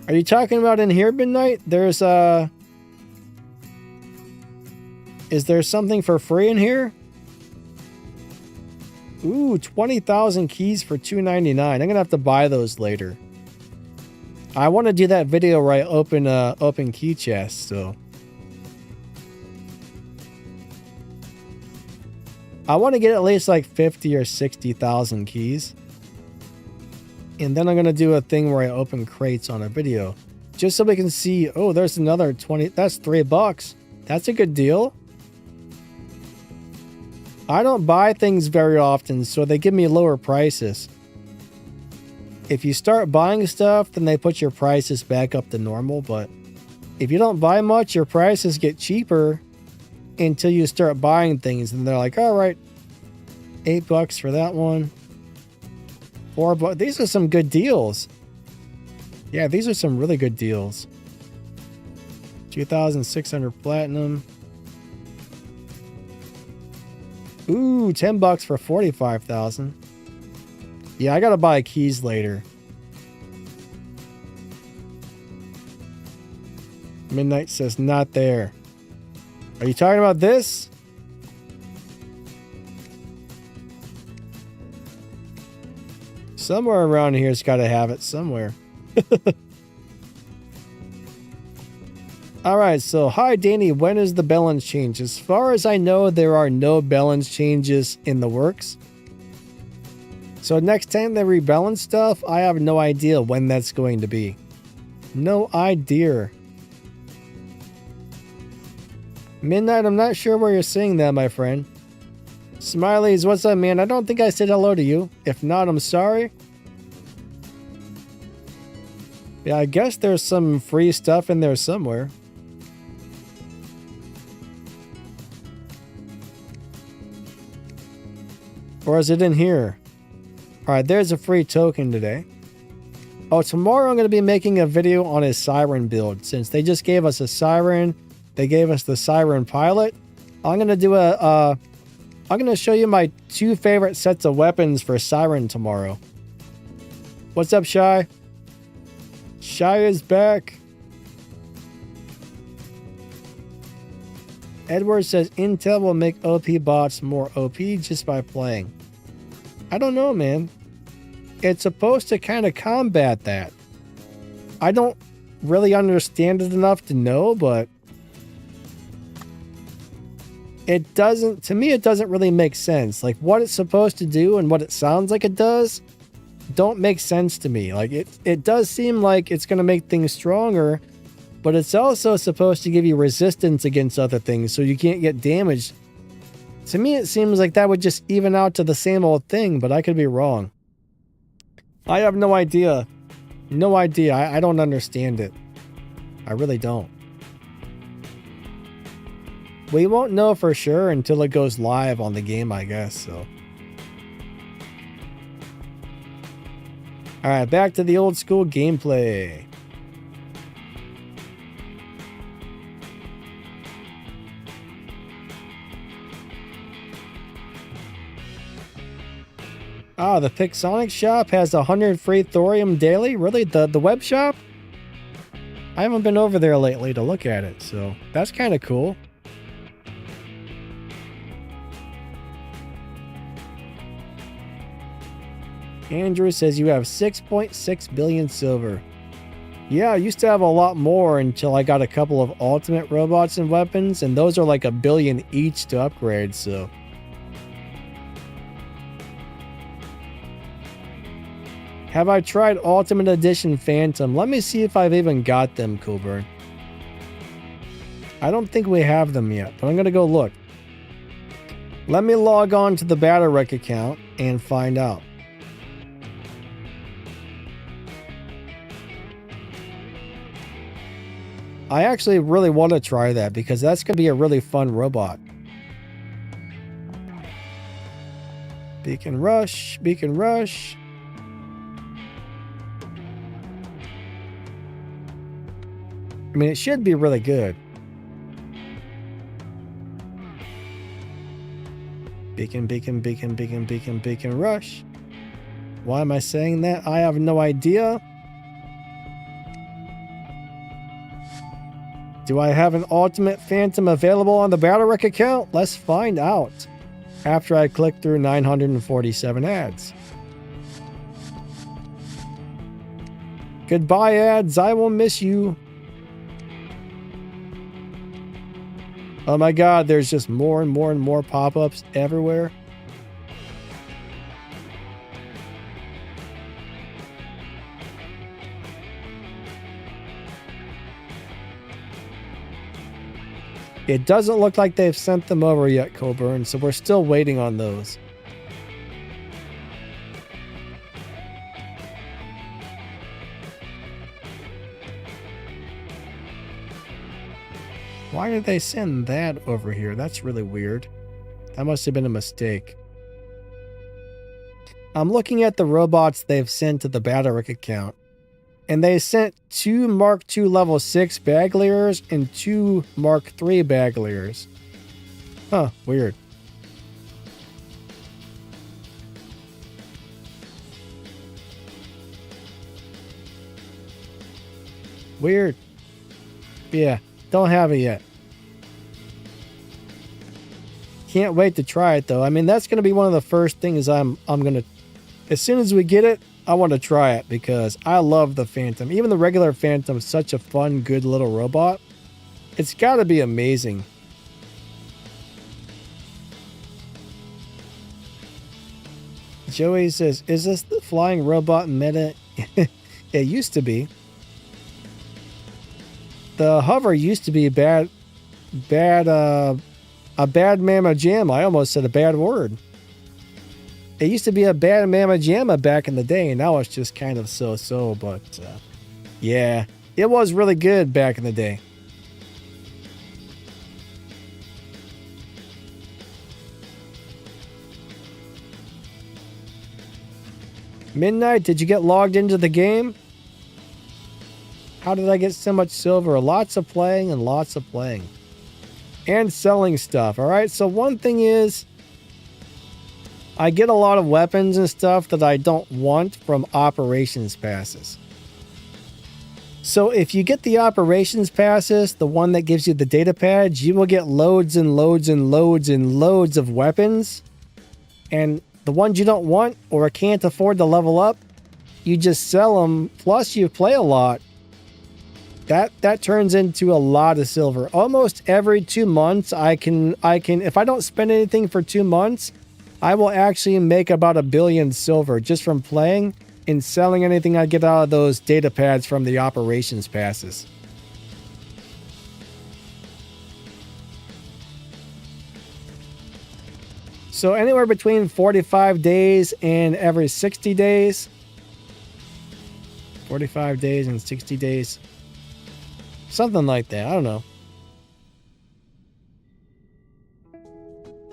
Are you talking about in here, Midnight? There's Is there something for free in here? Ooh, 20,000 keys for $2.99. I'm gonna have to buy those later. I want to do that video where I open key chests, so I want to get at least like 50 or 60,000 keys. And then I'm gonna do a thing where I open crates on a video. Just so we can see, oh, there's another 20, that's $3. That's a good deal. I don't buy things very often, so they give me lower prices. If you start buying stuff, then they put your prices back up to normal, but if you don't buy much, your prices get cheaper until you start buying things, and they're like, all right, $8 for that one. $4. These are some good deals. Yeah, these are some really good deals. 2,600 platinum. Ooh, $10 for 45,000. Yeah, I gotta buy keys later. Midnight says not there. Are you talking about this? Somewhere around here's gotta have it somewhere. Alright, so hi Danny, when is the balance change? As far as I know, there are no balance changes in the works. So next time they rebalance stuff, I have no idea when that's going to be. No idea. Midnight, I'm not sure where you're seeing that, my friend. Smileys, what's up, man? I don't think I said hello to you. If not, I'm sorry. Yeah, I guess there's some free stuff in there somewhere. Or is it in here? Alright, there's a free token today. Oh, tomorrow I'm going to be making a video on a Siren build. Since they just gave us a Siren, they gave us the Siren Pilot. I'm going to do I'm going to show you my 2 favorite sets of weapons for Siren tomorrow. What's up, Shy? Shy is back. Edward says Intel will make OP bots more OP just by playing. I don't know, man. It's supposed to kind of combat that. I don't really understand it enough to know, but it doesn't, to me, it doesn't really make sense. Like what it's supposed to do and what it sounds like it does don't make sense to me. Like it does seem like it's going to make things stronger, but it's also supposed to give you resistance against other things so you can't get damaged. To me, it seems like that would just even out to the same old thing, but I could be wrong. I have no idea. No idea. I don't understand it. I really don't. We won't know for sure until it goes live on the game, I guess, so. Alright, back to the old school gameplay. Ah, the Pixonic shop has 100 free thorium daily? Really? The web shop? I haven't been over there lately to look at it, so that's kind of cool. Andrew says you have 6.6 billion silver. Yeah, I used to have a lot more until I got a couple of ultimate robots and weapons, and those are like 1 billion each to upgrade, so. Have I tried Ultimate Edition Phantom? Let me see if I've even got them, Coolburn. I don't think we have them yet, but I'm going to go look. Let me log on to the BattleRec account and find out. I actually really want to try that because that's going to be a really fun robot. Beacon Rush, Beacon Rush. I mean, it should be really good. Beacon, beacon, beacon, beacon, beacon, beacon, rush. Why am I saying that? I have no idea. Do I have an Ultimate Phantom available on the BattleRec account? Let's find out after I click through 947 ads. Goodbye, ads. I will miss you. Oh my god, there's just more and more and more pop-ups everywhere. It doesn't look like they've sent them over yet, Coburn, so we're still waiting on those. Why did they send that over here? That's really weird. That must have been a mistake. I'm looking at the robots they've sent to the BattleRec account. And they sent 2 Mark II level 6 Bagliers and 2 Mark III Bagliers. Huh, weird. Weird. Yeah, don't have it yet. Can't wait to try it though. I mean, that's going to be one of the first things I'm going to, as soon as we get it, I want to try it because I love the Phantom. Even the regular Phantom is such a fun, good little robot. It's got to be amazing. Joey says, is this the flying robot meta? It used to be. The hover used to be a bad mamma jamma. I almost said a bad word. It used to be a bad mamma jamma back in the day, and now it's just kind of so-so, but yeah, it was really good back in the day. Midnight, did you get logged into the game? How did I get so much silver? Lots of playing and lots of playing. And selling stuff, alright? So one thing is, I get a lot of weapons and stuff that I don't want from operations passes. So if you get the operations passes, the one that gives you the data pads, you will get loads and loads and loads and loads of weapons. And the ones you don't want or can't afford to level up, you just sell them. Plus you play a lot. That turns into a lot of silver. Almost every 2 months, I can if I don't spend anything for 2 months, I will actually make about 1 billion silver just from playing and selling anything I get out of those data pads from the operations passes. So anywhere between 45 days and every 60 days. 45 days and 60 days. Something like that. I don't know.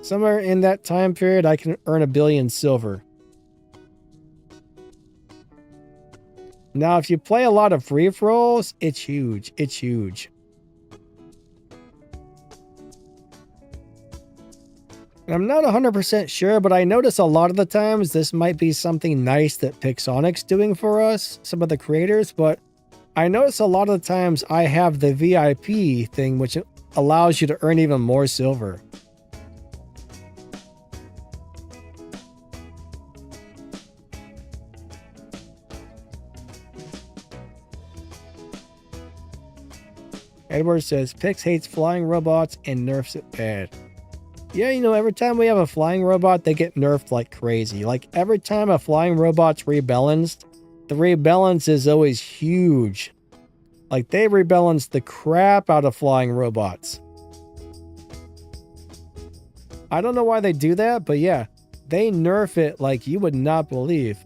Somewhere in that time period, I can earn 1 billion silver. Now, if you play a lot of free-for-alls, it's huge. It's huge. And I'm not 100% sure, but I notice a lot of the times this might be something nice that Pixonic's doing for us, some of the creators, but I notice a lot of the times I have the VIP thing, which allows you to earn even more silver. Edward says, Pix hates flying robots and nerfs it bad. Yeah, you know, every time we have a flying robot, they get nerfed like crazy. Like, every time a flying robot's rebalanced, the rebalance is always huge. Like, they rebalance the crap out of flying robots. I don't know why they do that, but yeah, they nerf it like you would not believe.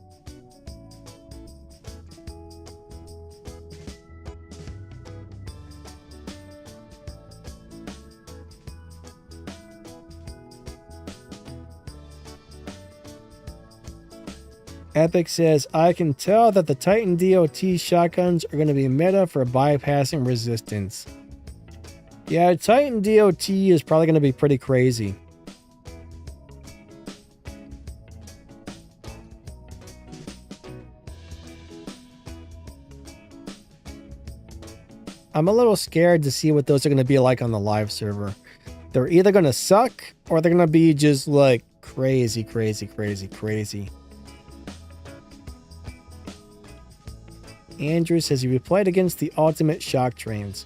Epic says, I can tell that the Titan DOT shotguns are going to be meta for bypassing resistance. Yeah, Titan DOT is probably going to be pretty crazy. I'm a little scared to see what those are going to be like on the live server. They're either going to suck or they're going to be just like crazy, crazy, crazy, crazy. Andrew says he played against the ultimate shock trains.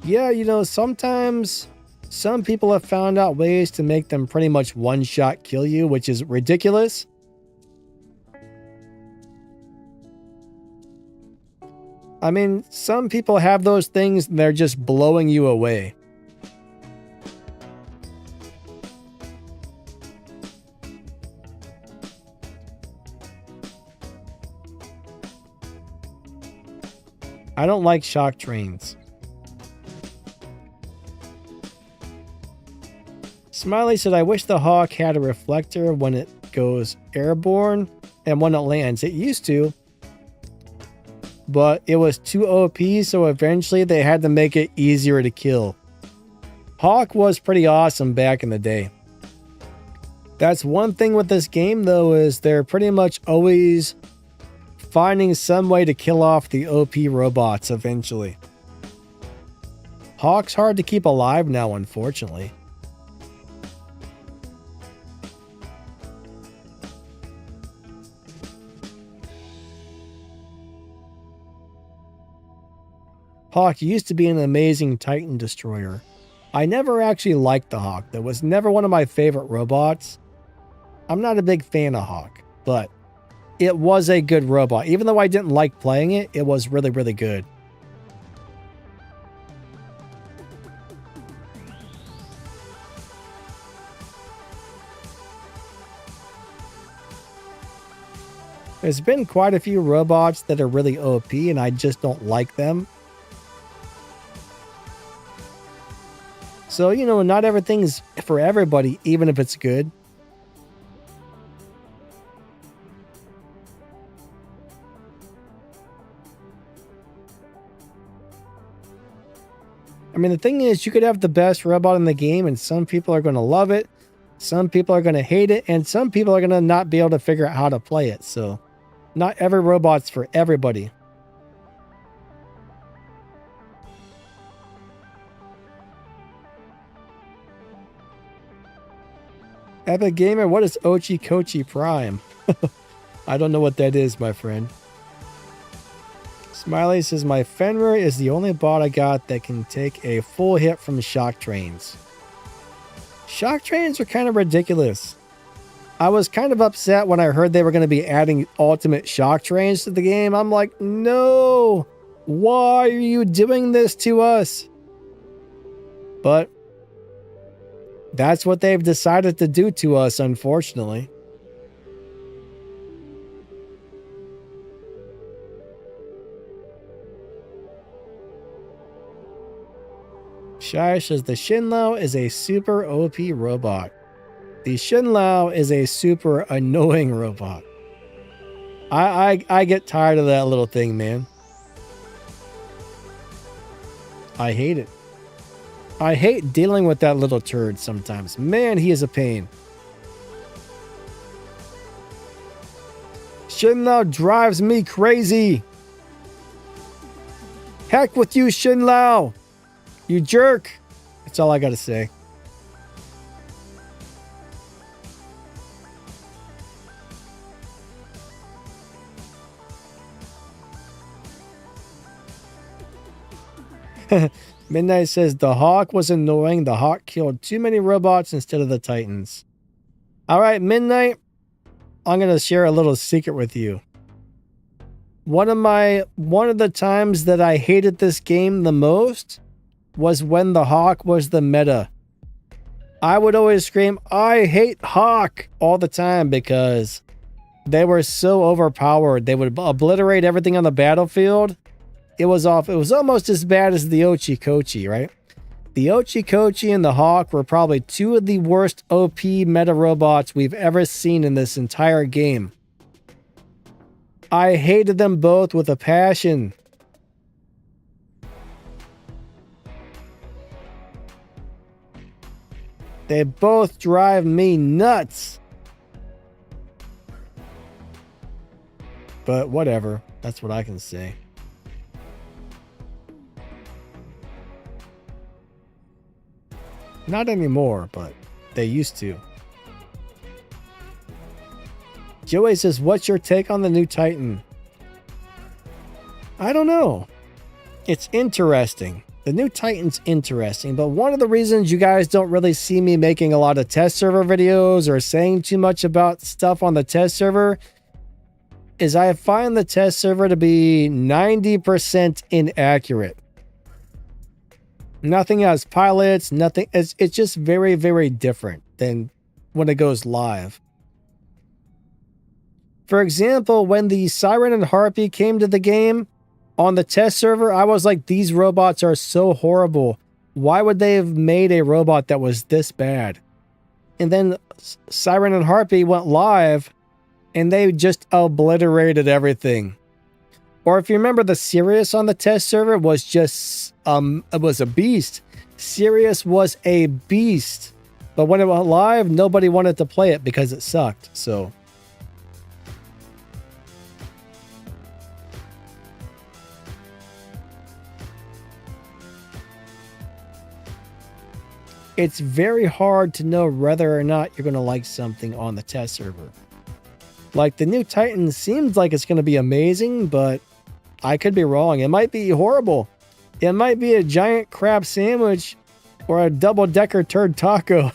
Yeah, you know, sometimes some people have found out ways to make them pretty much one-shot kill you, which is ridiculous. I mean, some people have those things and they're just blowing you away. I don't like shock trains. Smiley said, I wish the Hawk had a reflector when it goes airborne and when it lands. It used to, but it was too OP, so eventually they had to make it easier to kill. Hawk was pretty awesome back in the day. That's one thing with this game, though, is they're pretty much always finding some way to kill off the OP robots eventually. Hawk's hard to keep alive now, unfortunately. Hawk used to be an amazing Titan destroyer. I never actually liked the Hawk. That was never one of my favorite robots. I'm not a big fan of Hawk, but it was a good robot. Even though I didn't like playing it, it was really, really good. There's been quite a few robots that are really OP, and I just don't like them. So, you know, not everything's for everybody, even if it's good. I mean, the thing is, you could have the best robot in the game, and some people are going to love it, some people are going to hate it, and some people are going to not be able to figure out how to play it. So, not every robot's for everybody. Epic Gamer, what is Ochi Kochi Prime? I don't know what that is, my friend. Smiley says, my Fenrir is the only bot I got that can take a full hit from shock trains. Shock trains are kind of ridiculous. I was kind of upset when I heard they were going to be adding ultimate shock trains to the game. I'm like, no! Why are you doing this to us? But that's what they've decided to do to us, unfortunately. Shai says the Shinlao is a super OP robot. The Shinlao is a super annoying robot. I get tired of that little thing, man. I hate it. I hate dealing with that little turd sometimes. Man, he is a pain. Shinlao drives me crazy. Heck with you, Shinlao. You jerk. That's all I gotta say. Midnight says the Hawk was annoying. The Hawk killed too many robots instead of the Titans. All right, Midnight. I'm going to share a little secret with you. One of the times that I hated this game the most was when the Hawk was the meta. I would always scream, I hate Hawk all the time because they were so overpowered. They would obliterate everything on the battlefield. It was almost as bad as the Ochi-Kochi, right? The Ochi-Kochi and the Hawk were probably two of the worst OP meta robots we've ever seen in this entire game. I hated them both with a passion. They both drive me nuts. But whatever. That's what I can say. Not anymore, but they used to. Joey says, what's your take on the new Titan? I don't know. It's interesting. The new Titan's interesting, but one of the reasons you guys don't really see me making a lot of test server videos or saying too much about stuff on the test server is I find the test server to be 90% inaccurate. Nothing has pilots, nothing. It's just very, very different than when it goes live. For example, when the Siren and Harpy came to the game on the test server, I was like, these robots are so horrible. Why would they have made a robot that was this bad? And then Siren and Harpy went live and they just obliterated everything. Or if you remember, the Sirius on the test server was just, it was a beast. Sirius was a beast. But when it went live, nobody wanted to play it because it sucked. So it's very hard to know whether or not you're going to like something on the test server. Like the new Titan seems like it's going to be amazing, but I could be wrong. It might be horrible. It might be a giant crab sandwich or a double-decker turd taco.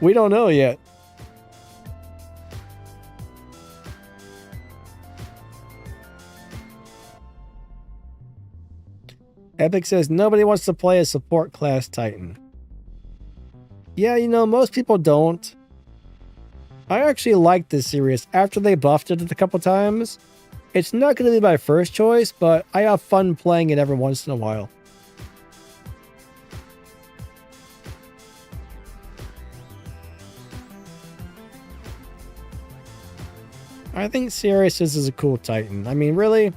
We don't know yet. Epic says, nobody wants to play a support class Titan. Yeah, you know, most people don't. I actually like this series after they buffed it a couple times. It's not going to be my first choice, but I have fun playing it every once in a while. I think Sirius is a cool Titan. I mean, really,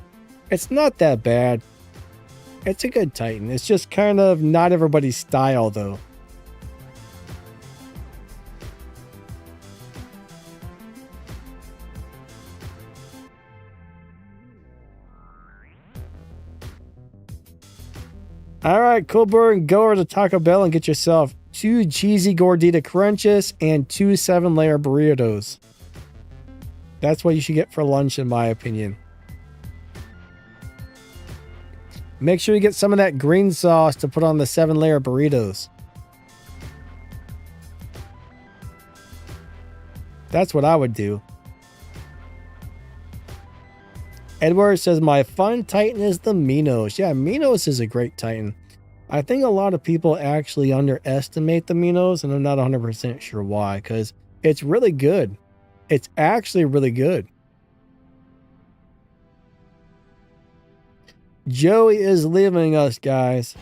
it's not that bad. It's a good Titan. It's just kind of not everybody's style, though. All right, Coolburn, go over to Taco Bell and get yourself 2 cheesy gordita crunches and 2 7-layer burritos. That's what you should get for lunch, in my opinion. Make sure you get some of that green sauce to put on the 7-layer burritos. That's what I would do. Edward says, my fun Titan is the Minos. Yeah, Minos is a great Titan. I think a lot of people actually underestimate the Minos, and I'm not 100% sure why, because it's really good. It's actually really good. Joey is leaving us, guys.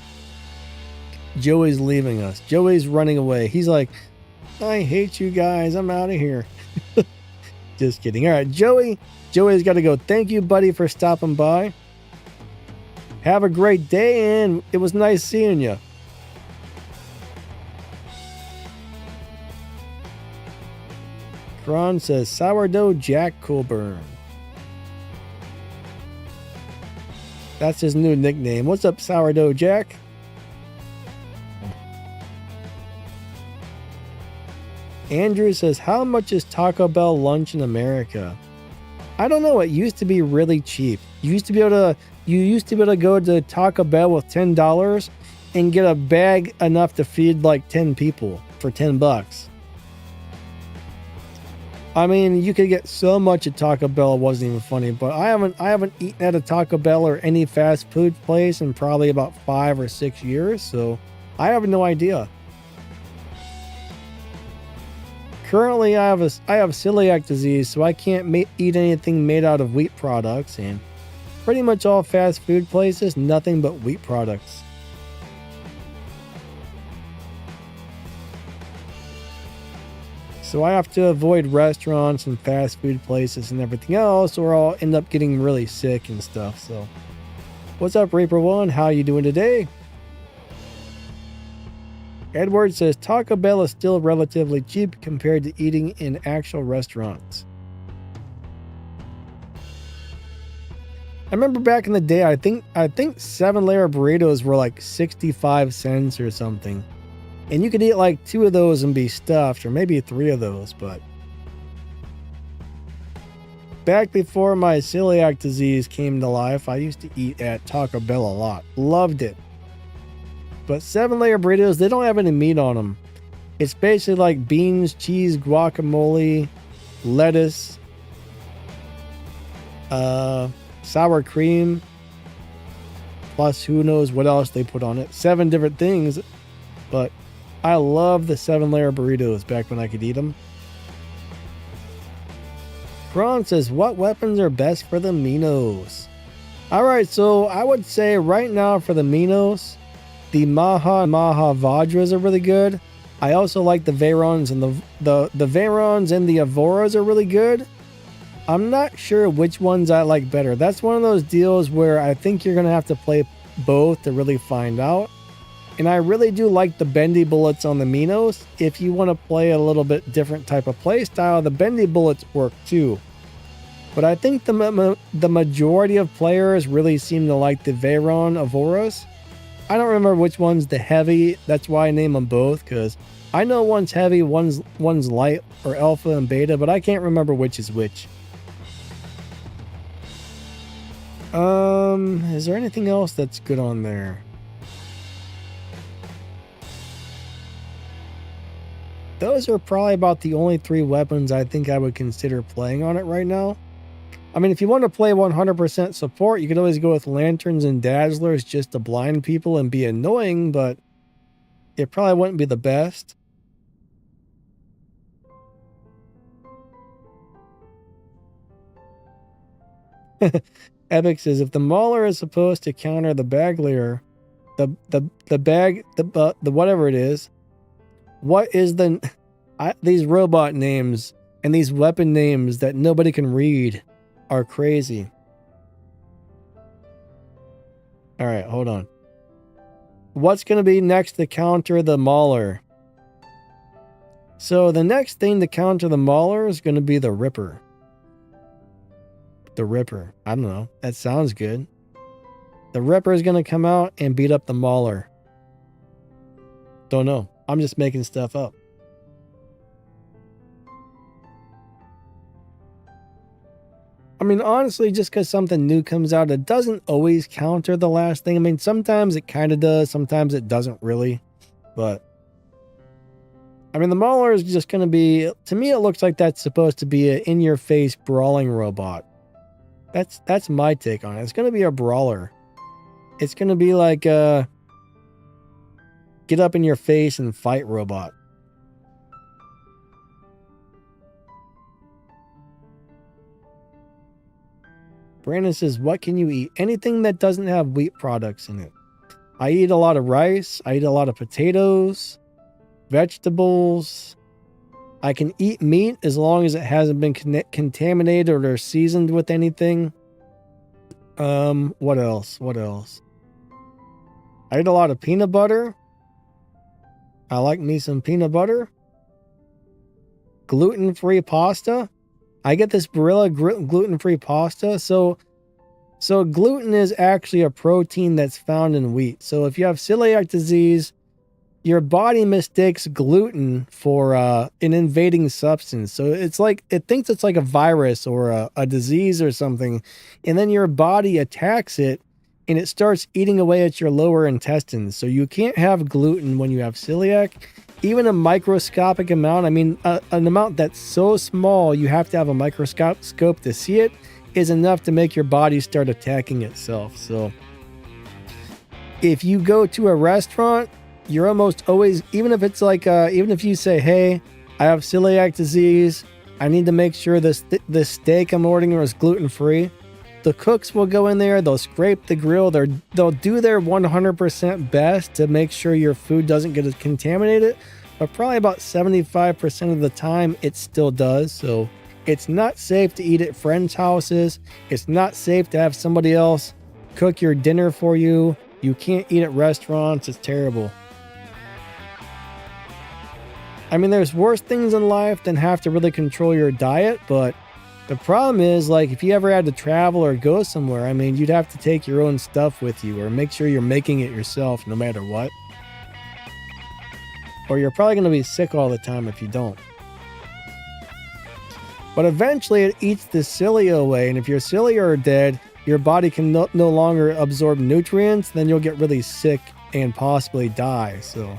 Joey's leaving us. Joey's running away. He's like, I hate you guys. I'm out of here. Just kidding. All right, Joey. Joey's got to go. Thank you, buddy, for stopping by. Have a great day, and it was nice seeing you. Kron says, Sourdough Jack Coolburn. That's his new nickname. What's up, Sourdough Jack? Andrew says, how much is Taco Bell lunch in America? I don't know. It used to be really cheap. You used to be able to go to Taco Bell with $10 and get a bag enough to feed like 10 people for $10. I mean, you could get so much at Taco Bell, it wasn't even funny, but I haven't eaten at a Taco Bell or any fast food place in probably about 5 or 6 years, so I have no idea. Currently, I have celiac disease, so I can't eat anything made out of wheat products, and pretty much all fast food places, nothing but wheat products. So I have to avoid restaurants and fast food places and everything else, or I'll end up getting really sick and stuff. So, what's up, Reaper One? How you doing today? Edward says Taco Bell is still relatively cheap compared to eating in actual restaurants. I remember back in the day, I think 7-layer burritos were like 65 cents or something. And you could eat like 2 of those and be stuffed, or maybe 3 of those, but back before my celiac disease came to life, I used to eat at Taco Bell a lot. Loved it. But 7-layer burritos, they don't have any meat on them. It's basically like beans, cheese, guacamole, lettuce, sour cream, plus who knows what else they put on it. 7 different things, but I love the 7-layer burritos back when I could eat them. Kron says, what weapons are best for the Minos? Alright, so I would say right now for the Minos, the Maha Vajras are really good. I also like the Vayrons, and the Vayrons and the Avoras are really good. I'm not sure which ones I like better. That's one of those deals where I think you're going to have to play both to really find out. And I really do like the bendy bullets on the Minos. If you want to play a little bit different type of play style, the bendy bullets work too. But I think the majority of players really seem to like the Veyron Avoras. I don't remember which one's the heavy. That's why I name them both, because I know one's heavy, one's light, or alpha and beta, but I can't remember which is which. Is there anything else that's good on there? Those are probably about the only 3 weapons I think I would consider playing on it right now. I mean, if you want to play 100% support, you could always go with lanterns and dazzlers just to blind people and be annoying, but it probably wouldn't be the best. Epic says, if the Mauler is supposed to counter the Baglier, the whatever it is, what is these robot names and these weapon names that nobody can read are crazy. All right, hold on. What's going to be next to counter the Mauler? So the next thing to counter the Mauler is going to be the Ripper. The Ripper. I don't know. That sounds good. The Ripper is going to come out and beat up the Mauler. Don't know. I'm just making stuff up. I mean, honestly, just because something new comes out, it doesn't always counter the last thing. I mean, sometimes it kind of does. Sometimes it doesn't really. But, I mean, the Mauler is just going to be... To me, it looks like that's supposed to be an in-your-face brawling robot. That's my take on it. It's going to be a brawler. It's going to be like a... get up in your face and fight robot. Brandon says, what can you eat? Anything that doesn't have wheat products in it. I eat a lot of rice. I eat a lot of potatoes, vegetables. I can eat meat as long as it hasn't been contaminated or seasoned with anything. What else? I eat a lot of peanut butter. I like me some peanut butter. Gluten-free pasta. I get this Barilla gluten-free pasta. So gluten is actually a protein that's found in wheat. So if you have celiac disease, your body mistakes gluten for an invading substance. So it's like, it thinks it's like a virus or a disease or something. And then your body attacks it and it starts eating away at your lower intestines. So you can't have gluten when you have celiac. even a microscopic amount, I mean, an amount that's so small you have to have a microscope to see it, is enough to make your body start attacking itself. So if you go to a restaurant, you're almost always, even if it's like, even if you say, hey, I have celiac disease, I need to make sure this steak I'm ordering is gluten-free. The cooks will go in there, they'll scrape the grill, they'll do their 100% best to make sure your food doesn't get contaminated, but probably about 75% of the time it still does. So it's not safe to eat at friends' houses. It's not safe to have somebody else cook your dinner for you. You can't eat at restaurants. It's terrible. I mean, there's worse things in life than have to really control your diet, but the problem is, like, if you ever had to travel or go somewhere, I mean, you'd have to take your own stuff with you or make sure you're making it yourself no matter what. Or you're probably going to be sick all the time if you don't. But eventually it eats the cilia away, and if your cilia are dead, your body can no longer absorb nutrients, then you'll get really sick and possibly die. So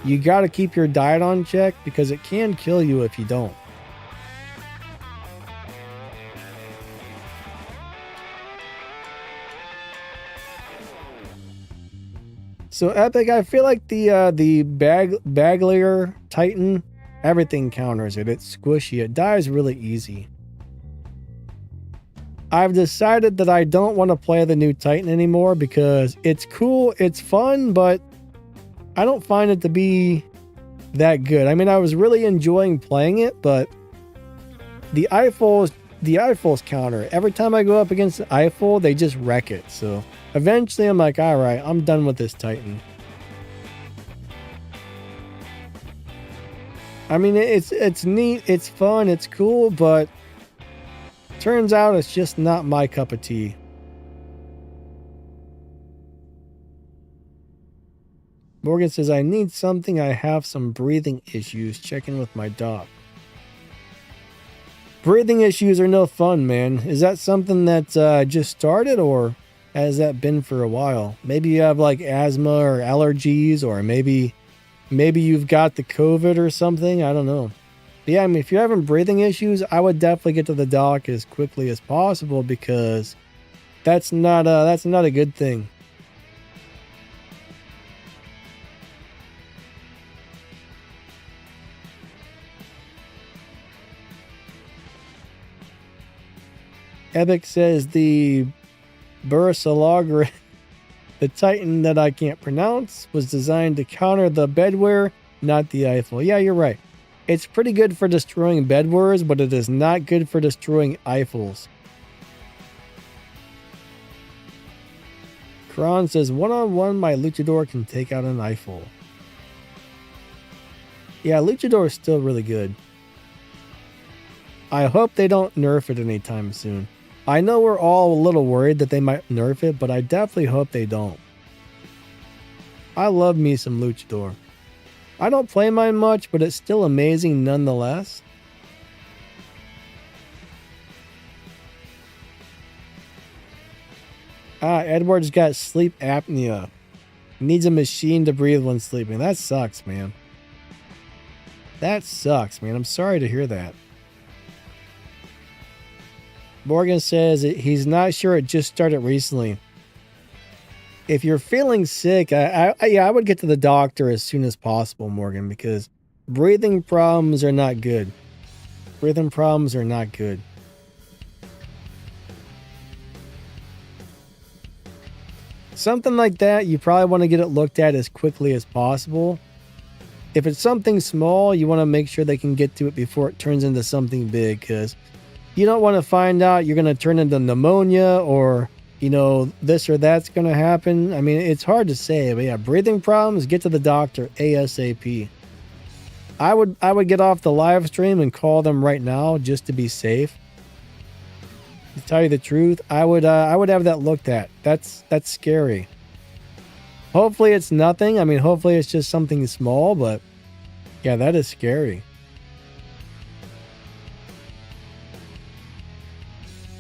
you got to keep your diet on check because it can kill you if you don't. So Epic, I feel like the Baglier Titan, everything counters it. It's squishy. It dies really easy. I've decided that I don't want to play the new Titan anymore because it's cool, it's fun, but I don't find it to be that good. I mean, I was really enjoying playing it, but the Eiffel's counter. Every time I go up against the Eiffel, they just wreck it. So eventually I'm like, all right, I'm done with this Titan. I mean, it's neat, it's fun, it's cool, but turns out it's just not my cup of tea. Morgan says, I need something. I have some breathing issues. Checking with my doc. Breathing issues are no fun, man. Is that something that just started, or has that been for a while? Maybe you have like asthma or allergies, or maybe you've got the COVID or something. I don't know. But yeah, I mean, if you're having breathing issues, I would definitely get to the doc as quickly as possible because that's not a good thing. Epic says the Bursalogre, the Titan that I can't pronounce, was designed to counter the bedware, not the Eiffel. Yeah, you're right. It's pretty good for destroying bedwares, but it is not good for destroying Eiffels. Kron says, one-on-one, my Luchador can take out an Eiffel. Yeah, Luchador is still really good. I hope they don't nerf it anytime soon. I know we're all a little worried that they might nerf it, but I definitely hope they don't. I love me some Luchador. I don't play mine much, but it's still amazing nonetheless. Edward's got sleep apnea. Needs a machine to breathe when sleeping. That sucks, man. That sucks, man. I'm sorry to hear that. Morgan says he's not sure, it just started recently. If you're feeling sick, I would get to the doctor as soon as possible, Morgan, because breathing problems are not good. Breathing problems are not good. Something like that, you probably want to get it looked at as quickly as possible. If it's something small, you want to make sure they can get to it before it turns into something big, because you don't want to find out you're going to turn into pneumonia or, you know, this or that's going to happen. I mean, it's hard to say, but yeah, breathing problems, get to the doctor ASAP. I would get off the live stream and call them right now just to be safe. To tell you the truth, I would have that looked at. That's scary. Hopefully it's nothing. I mean, hopefully it's just something small, but yeah, that is scary.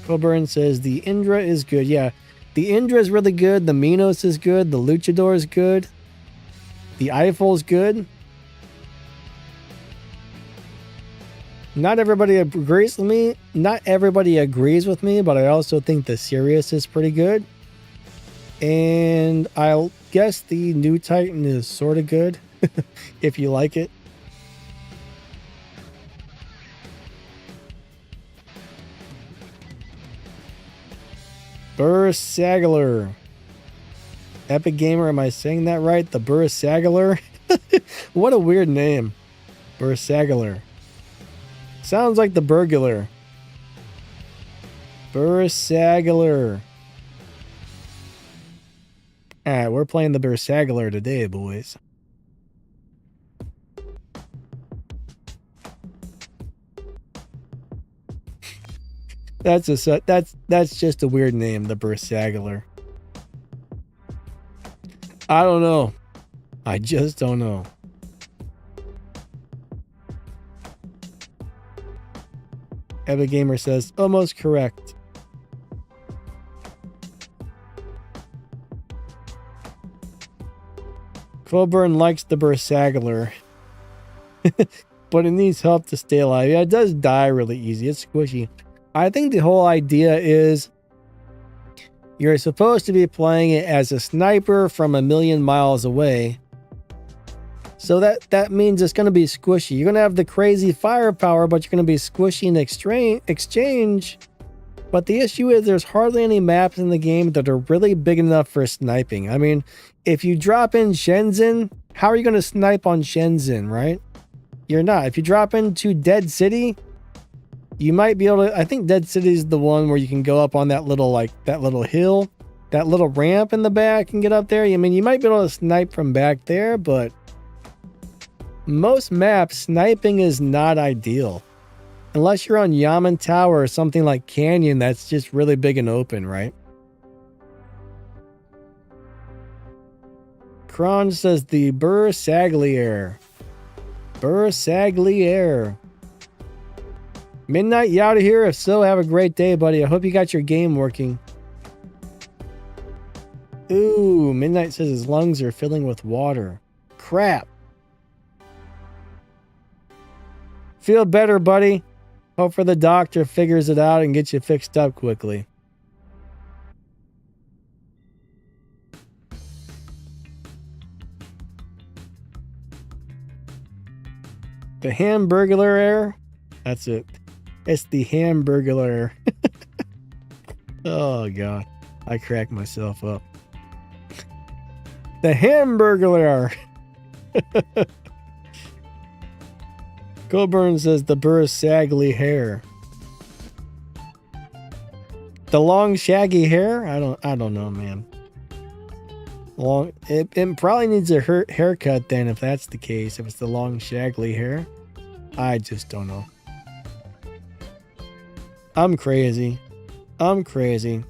Coburn says the Indra is good. Yeah, the Indra is really good. The Minos is good. The Luchador is good. The Eiffel is good. Not everybody agrees with me. Not everybody agrees with me, but I also think the Sirius is pretty good. And I'll guess the new Titan is sort of good if you like it. Bursagler. Epic Gamer, am I saying that right? The Bursagler? What a weird name. Bursagler. Sounds like the burglar. Bursagler. Alright, we're playing the Bursagler today, boys. That's just a weird name, the Bursagler. I don't know. I just don't know. Epic Gamer says, almost correct. Coburn likes the Bursagler. But it needs help to stay alive. Yeah, it does die really easy. It's squishy. I think the whole idea is you're supposed to be playing it as a sniper from a million miles away. So that means it's going to be squishy. You're going to have the crazy firepower, but you're going to be squishy in exchange. But the issue is there's hardly any maps in the game that are really big enough for sniping. I mean, if you drop in Shenzhen, how are you going to snipe on Shenzhen, right? You're not. If you drop into Dead City, you might be able to. I think Dead City is the one where you can go up on that little hill, that little ramp in the back and get up there. I mean, you might be able to snipe from back there, but most maps, sniping is not ideal. Unless you're on Yaman Tower or something like Canyon that's just really big and open, right? Kron says the Bursaglier. Bursaglier. Midnight, you out of here? If so, have a great day, buddy. I hope you got your game working. Ooh, Midnight says his lungs are filling with water. Crap. Feel better, buddy. Hope for the doctor figures it out and gets you fixed up quickly. The Hamburglar. That's it. It's the Hamburglar. Oh, God. I cracked myself up. The Hamburglar. Coburn says the Bursagly hair. The long shaggy hair? I don't know, man. It probably needs a haircut then if that's the case. If it's the long shaggy hair. I just don't know. I'm crazy. I'm crazy.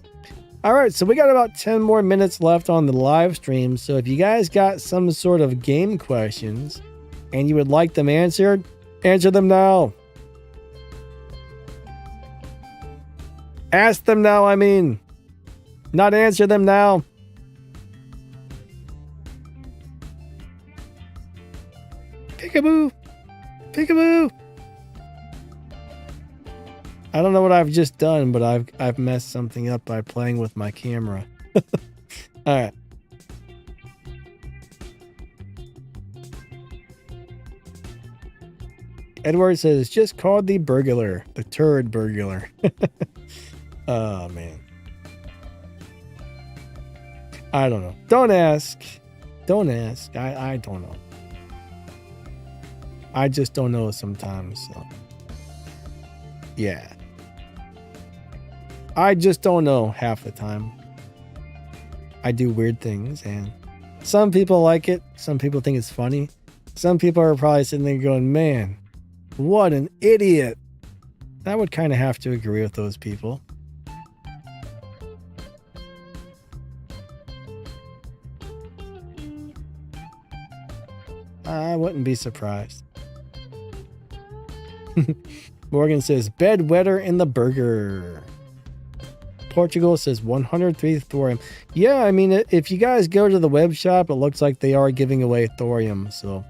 Alright, so we got about 10 more minutes left on the live stream. So if you guys got some sort of game questions and you would like them answered, answer them now. Ask them now, I mean. Not answer them now. Peekaboo. Peekaboo. I don't know what I've just done, but I've messed something up by playing with my camera. All right. Edward says it's just called the burglar, the turd burglar. Oh man. I don't know. Don't ask. Don't ask. I don't know. I just don't know sometimes. So. Yeah. I just don't know half the time. I do weird things and some people like it. Some people think it's funny. Some people are probably sitting there going, man, what an idiot. I would kind of have to agree with those people. I wouldn't be surprised. Morgan says, bedwetter in the burger. Portugal says 103 thorium. Yeah, I mean, if you guys go to the web shop, it looks like they are giving away thorium. So,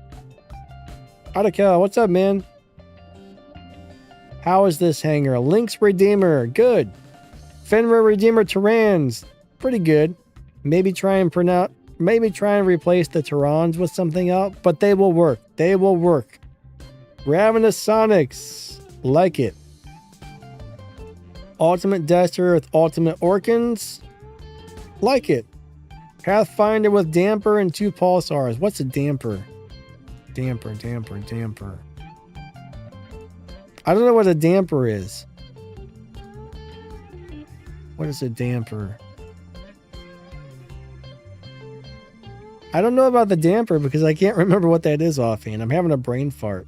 Attica, what's up, man? How is this hanger? Lynx Redeemer, good. Fenrir Redeemer Tyrans, pretty good. Maybe try and replace the Tyrans with something else, but they will work. They will work. Ravenous Sonics, like it. Ultimate Destroyer with Ultimate Orkans, like it. Pathfinder with Damper and 2 Pulsars. What's a Damper? Damper. I don't know what a Damper is. What is a Damper? I don't know about the Damper because I can't remember what that is offhand. I'm having a brain fart.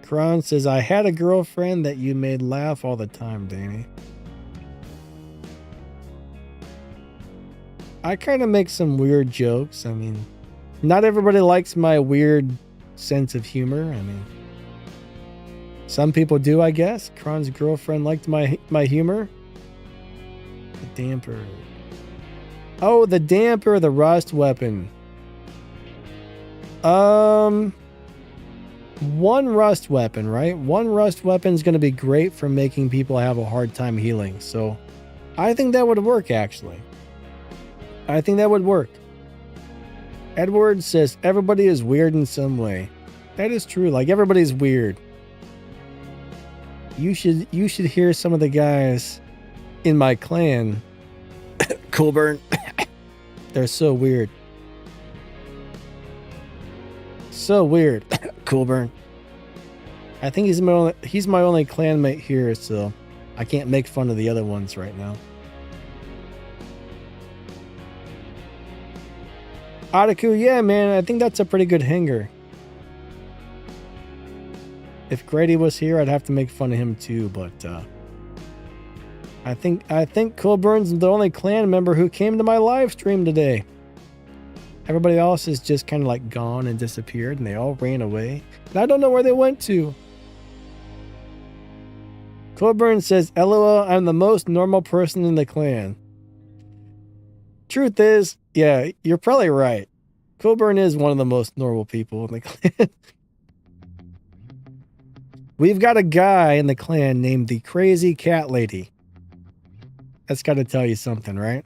Kron says, I had a girlfriend that you made laugh all the time, Danny. I kind of make some weird jokes. I mean, not everybody likes my weird sense of humor. I mean, some people do, I guess. Kron's girlfriend liked my humor. The Damper. Oh, the Damper, the rust weapon. One rust weapon, right? One rust weapon is going to be great for making people have a hard time healing. So I think that would work, actually. I think that would work. Edward says, everybody is weird in some way. That is true. Like, everybody's weird. You should hear some of the guys in my clan. Coolburn. They're so weird. So weird. Coolburn. I think he's my only clanmate here, so I can't make fun of the other ones right now. Ataku, yeah, man, I think that's a pretty good hanger. If Grady was here, I'd have to make fun of him too, but I think Coolburn's the only clan member who came to my live stream today. Everybody else is just kind of like gone and disappeared, and they all ran away. And I don't know where they went to. Coolburn says, LOL, I'm the most normal person in the clan. Truth is, yeah, you're probably right. Coolburn is one of the most normal people in the clan. We've got a guy in the clan named the Crazy Cat Lady. That's got to tell you something, right?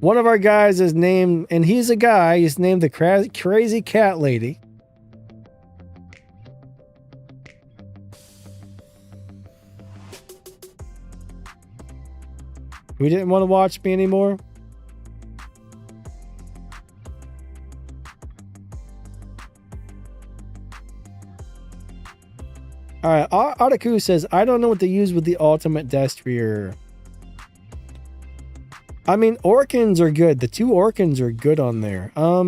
One of our guys is named, and he's a guy, he's named the Crazy Cat Lady. We didn't want to watch me anymore. Alright, Ataku says, I don't know what to use with the Ultimate Destroyer. I mean, Orkans are good. The 2 Orkans are good on there. I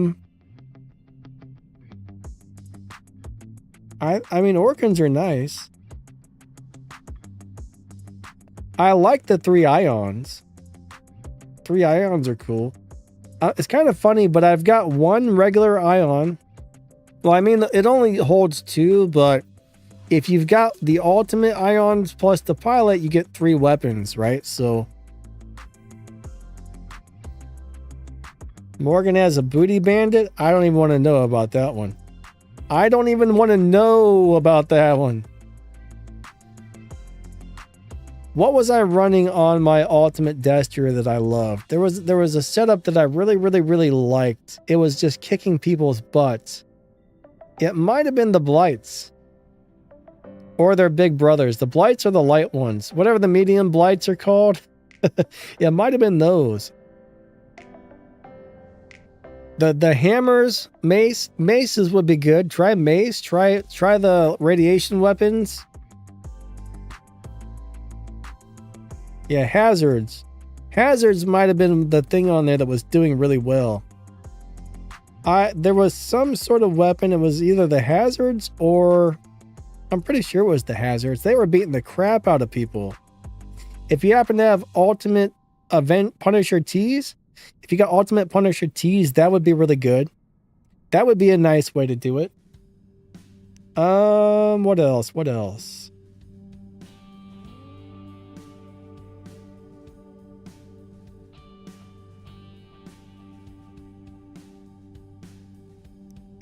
mean, Orkans are nice. I like the 3 Ions. 3 Ions are cool. It's kind of funny, but I've got 1 regular Ion. Well, I mean, it only holds 2, but if you've got the Ultimate Ions plus the Pilot, you get 3 weapons, right? So Morgan has a Booty Bandit? I don't even want to know about that one. I don't even want to know about that one. What was I running on my Ultimate Destroyer that I loved? There was a setup that I really liked. It was just kicking people's butts. It might have been the Blights. Or their big brothers. The Blights are the light ones. Whatever the medium Blights are called. It might have been those. The hammers, maces would be good. Try mace. Try the radiation weapons. Yeah, hazards. Hazards might have been the thing on there that was doing really well. There was some sort of weapon. It was either the hazards or I'm pretty sure it was the hazards. They were beating the crap out of people. If you happen to have Ultimate Event Punisher Tees, if you got Ultimate Punisher Tees, that would be really good. That would be a nice way to do it. What else? What else?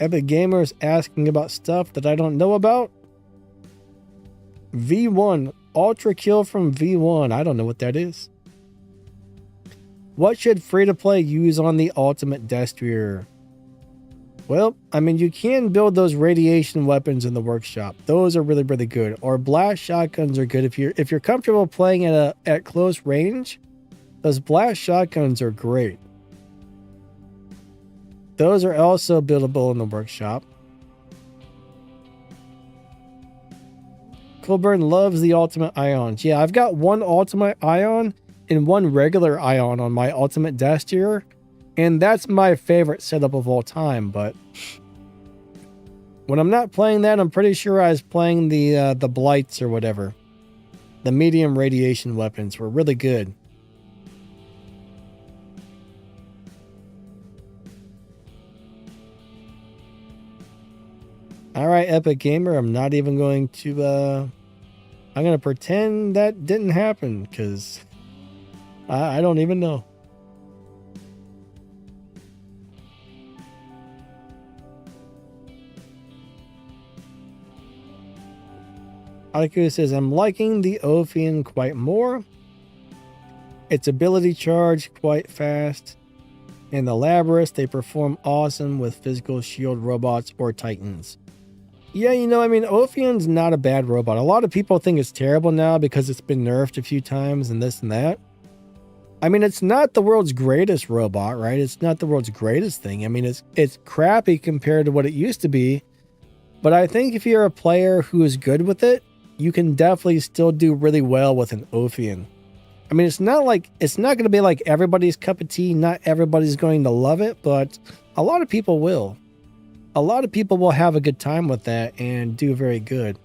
Epic Gamers asking about stuff that I don't know about. V1. Ultra kill from V1. I don't know what that is. What should free-to-play use on the ultimate destroyer? Well, I mean, you can build those radiation weapons in the workshop. Those are really, really good. Or blast shotguns are good if you're comfortable playing at close range. Those blast shotguns are great. Those are also buildable in the workshop. Colburn loves the ultimate ions. Yeah, I've got one ultimate ion and one regular ion on my ultimate destroyer. And that's my favorite setup of all time, but when I'm not playing that, I'm pretty sure I was playing the blights or whatever. The medium radiation weapons were really good. Alright, Epic Gamer, I'm not even going to, I'm going to pretend that didn't happen, because I don't even know. Aiku says, I'm liking the Ophion quite more. Its ability charge quite fast. And the Labrys, they perform awesome with physical shield robots or titans. Yeah, you know, I mean, Ophion's not a bad robot. A lot of people think it's terrible now because it's been nerfed a few times and this and that. I mean, it's not the world's greatest robot, right? It's not the world's greatest thing. I mean, it's crappy compared to what it used to be. But I think if you're a player who is good with it, you can definitely still do really well with an Ophion. I mean, it's not going to be like everybody's cup of tea. Not everybody's going to love it, but a lot of people will. A lot of people will have a good time with that and do very good.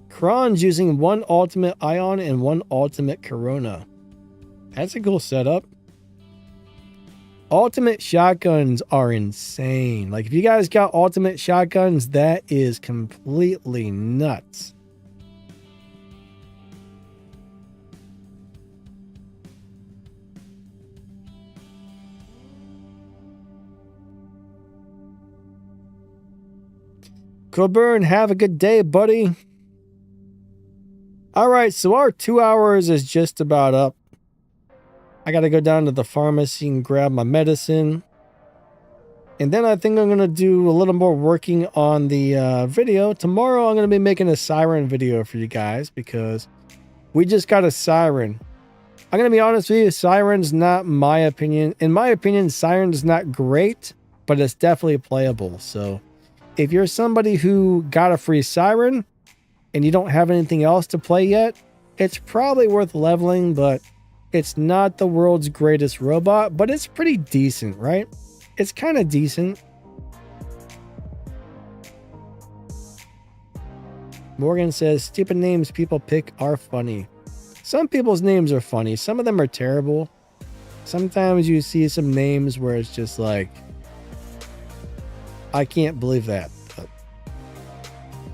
Kron's using one ultimate ion and one ultimate corona. That's a cool setup. Ultimate shotguns are insane. Like, if you guys got ultimate shotguns, that is completely nuts. Coburn, have a good day, buddy. All right, so our 2 hours is just about up. I got to go down to the pharmacy and grab my medicine. And then I think I'm going to do a little more working on the video. Tomorrow I'm going to be making a siren video for you guys because we just got a siren. I'm going to be honest with you, siren's not my opinion. In my opinion, siren's not great, but it's definitely playable. So if you're somebody who got a free siren and you don't have anything else to play yet, it's probably worth leveling, but it's not the world's greatest robot, but it's pretty decent, right? It's kind of decent. Morgan says, stupid names people pick are funny. Some people's names are funny. Some of them are terrible. Sometimes you see some names where it's just like, I can't believe that. But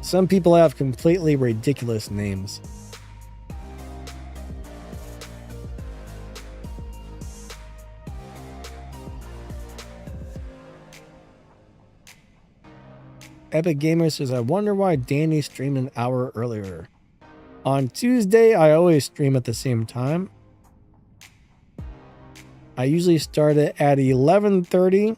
some people have completely ridiculous names. Epic Gamer says, I wonder why Danny streamed an hour earlier. On Tuesday, I always stream at the same time. I usually start it at 11:30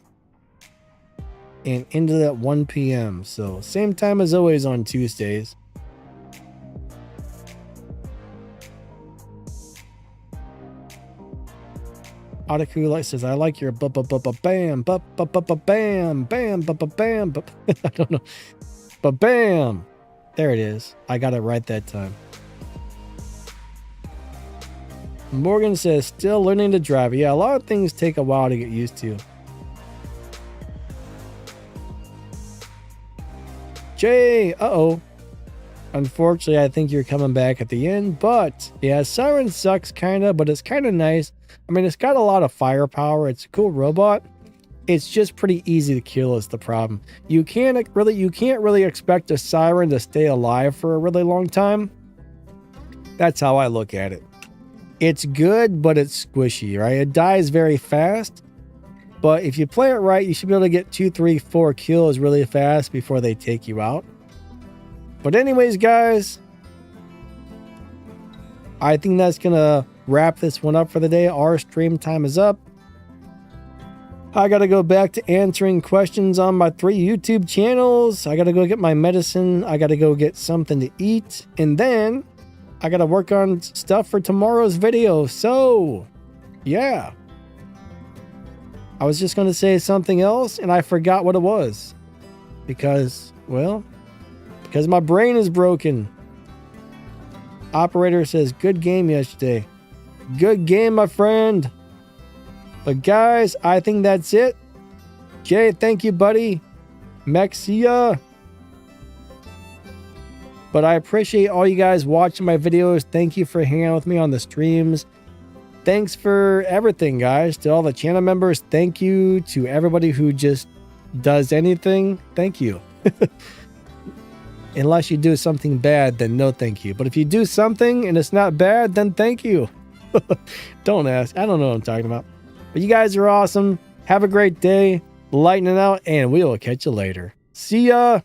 and ended at 1 p.m. So same time as always on Tuesdays. Otaku says, I like your bam, bam, bam, bam. I don't know. Bam. There it is. I got it right that time. Morgan says, still learning to drive. Yeah, a lot of things take a while to get used to. Jay, uh-oh. Unfortunately, I think you're coming back at the end, but yeah, Siren sucks kind of, but it's kind of nice. I mean, it's got a lot of firepower. It's a cool robot. It's just pretty easy to kill is the problem. You can't really expect a Siren to stay alive for a really long time. That's how I look at it. It's good, but it's squishy, right? It dies very fast. But if you play it right, you should be able to get 2, 3, 4 kills really fast before they take you out. But anyways, guys, I think that's going to wrap this one up for the day. Our stream time is up. I got to go back to answering questions on my 3 YouTube channels. I got to go get my medicine. I got to go get something to eat. And then I got to work on stuff for tomorrow's video. So, yeah. I was just going to say something else and I forgot what it was. Because, well, because my brain is broken. Operator says, good game yesterday. Good game, my friend. But guys, I think that's it. Jay, thank you, buddy. Mexia. But I appreciate all you guys watching my videos. Thank you for hanging out with me on the streams. Thanks for everything, guys. To all the channel members, thank you. To everybody who just does anything, thank you. Unless you do something bad, then no thank you. But if you do something and it's not bad, then thank you. Don't ask. I don't know what I'm talking about. But you guys are awesome. Have a great day. Lightning out, and we will catch you later. See ya.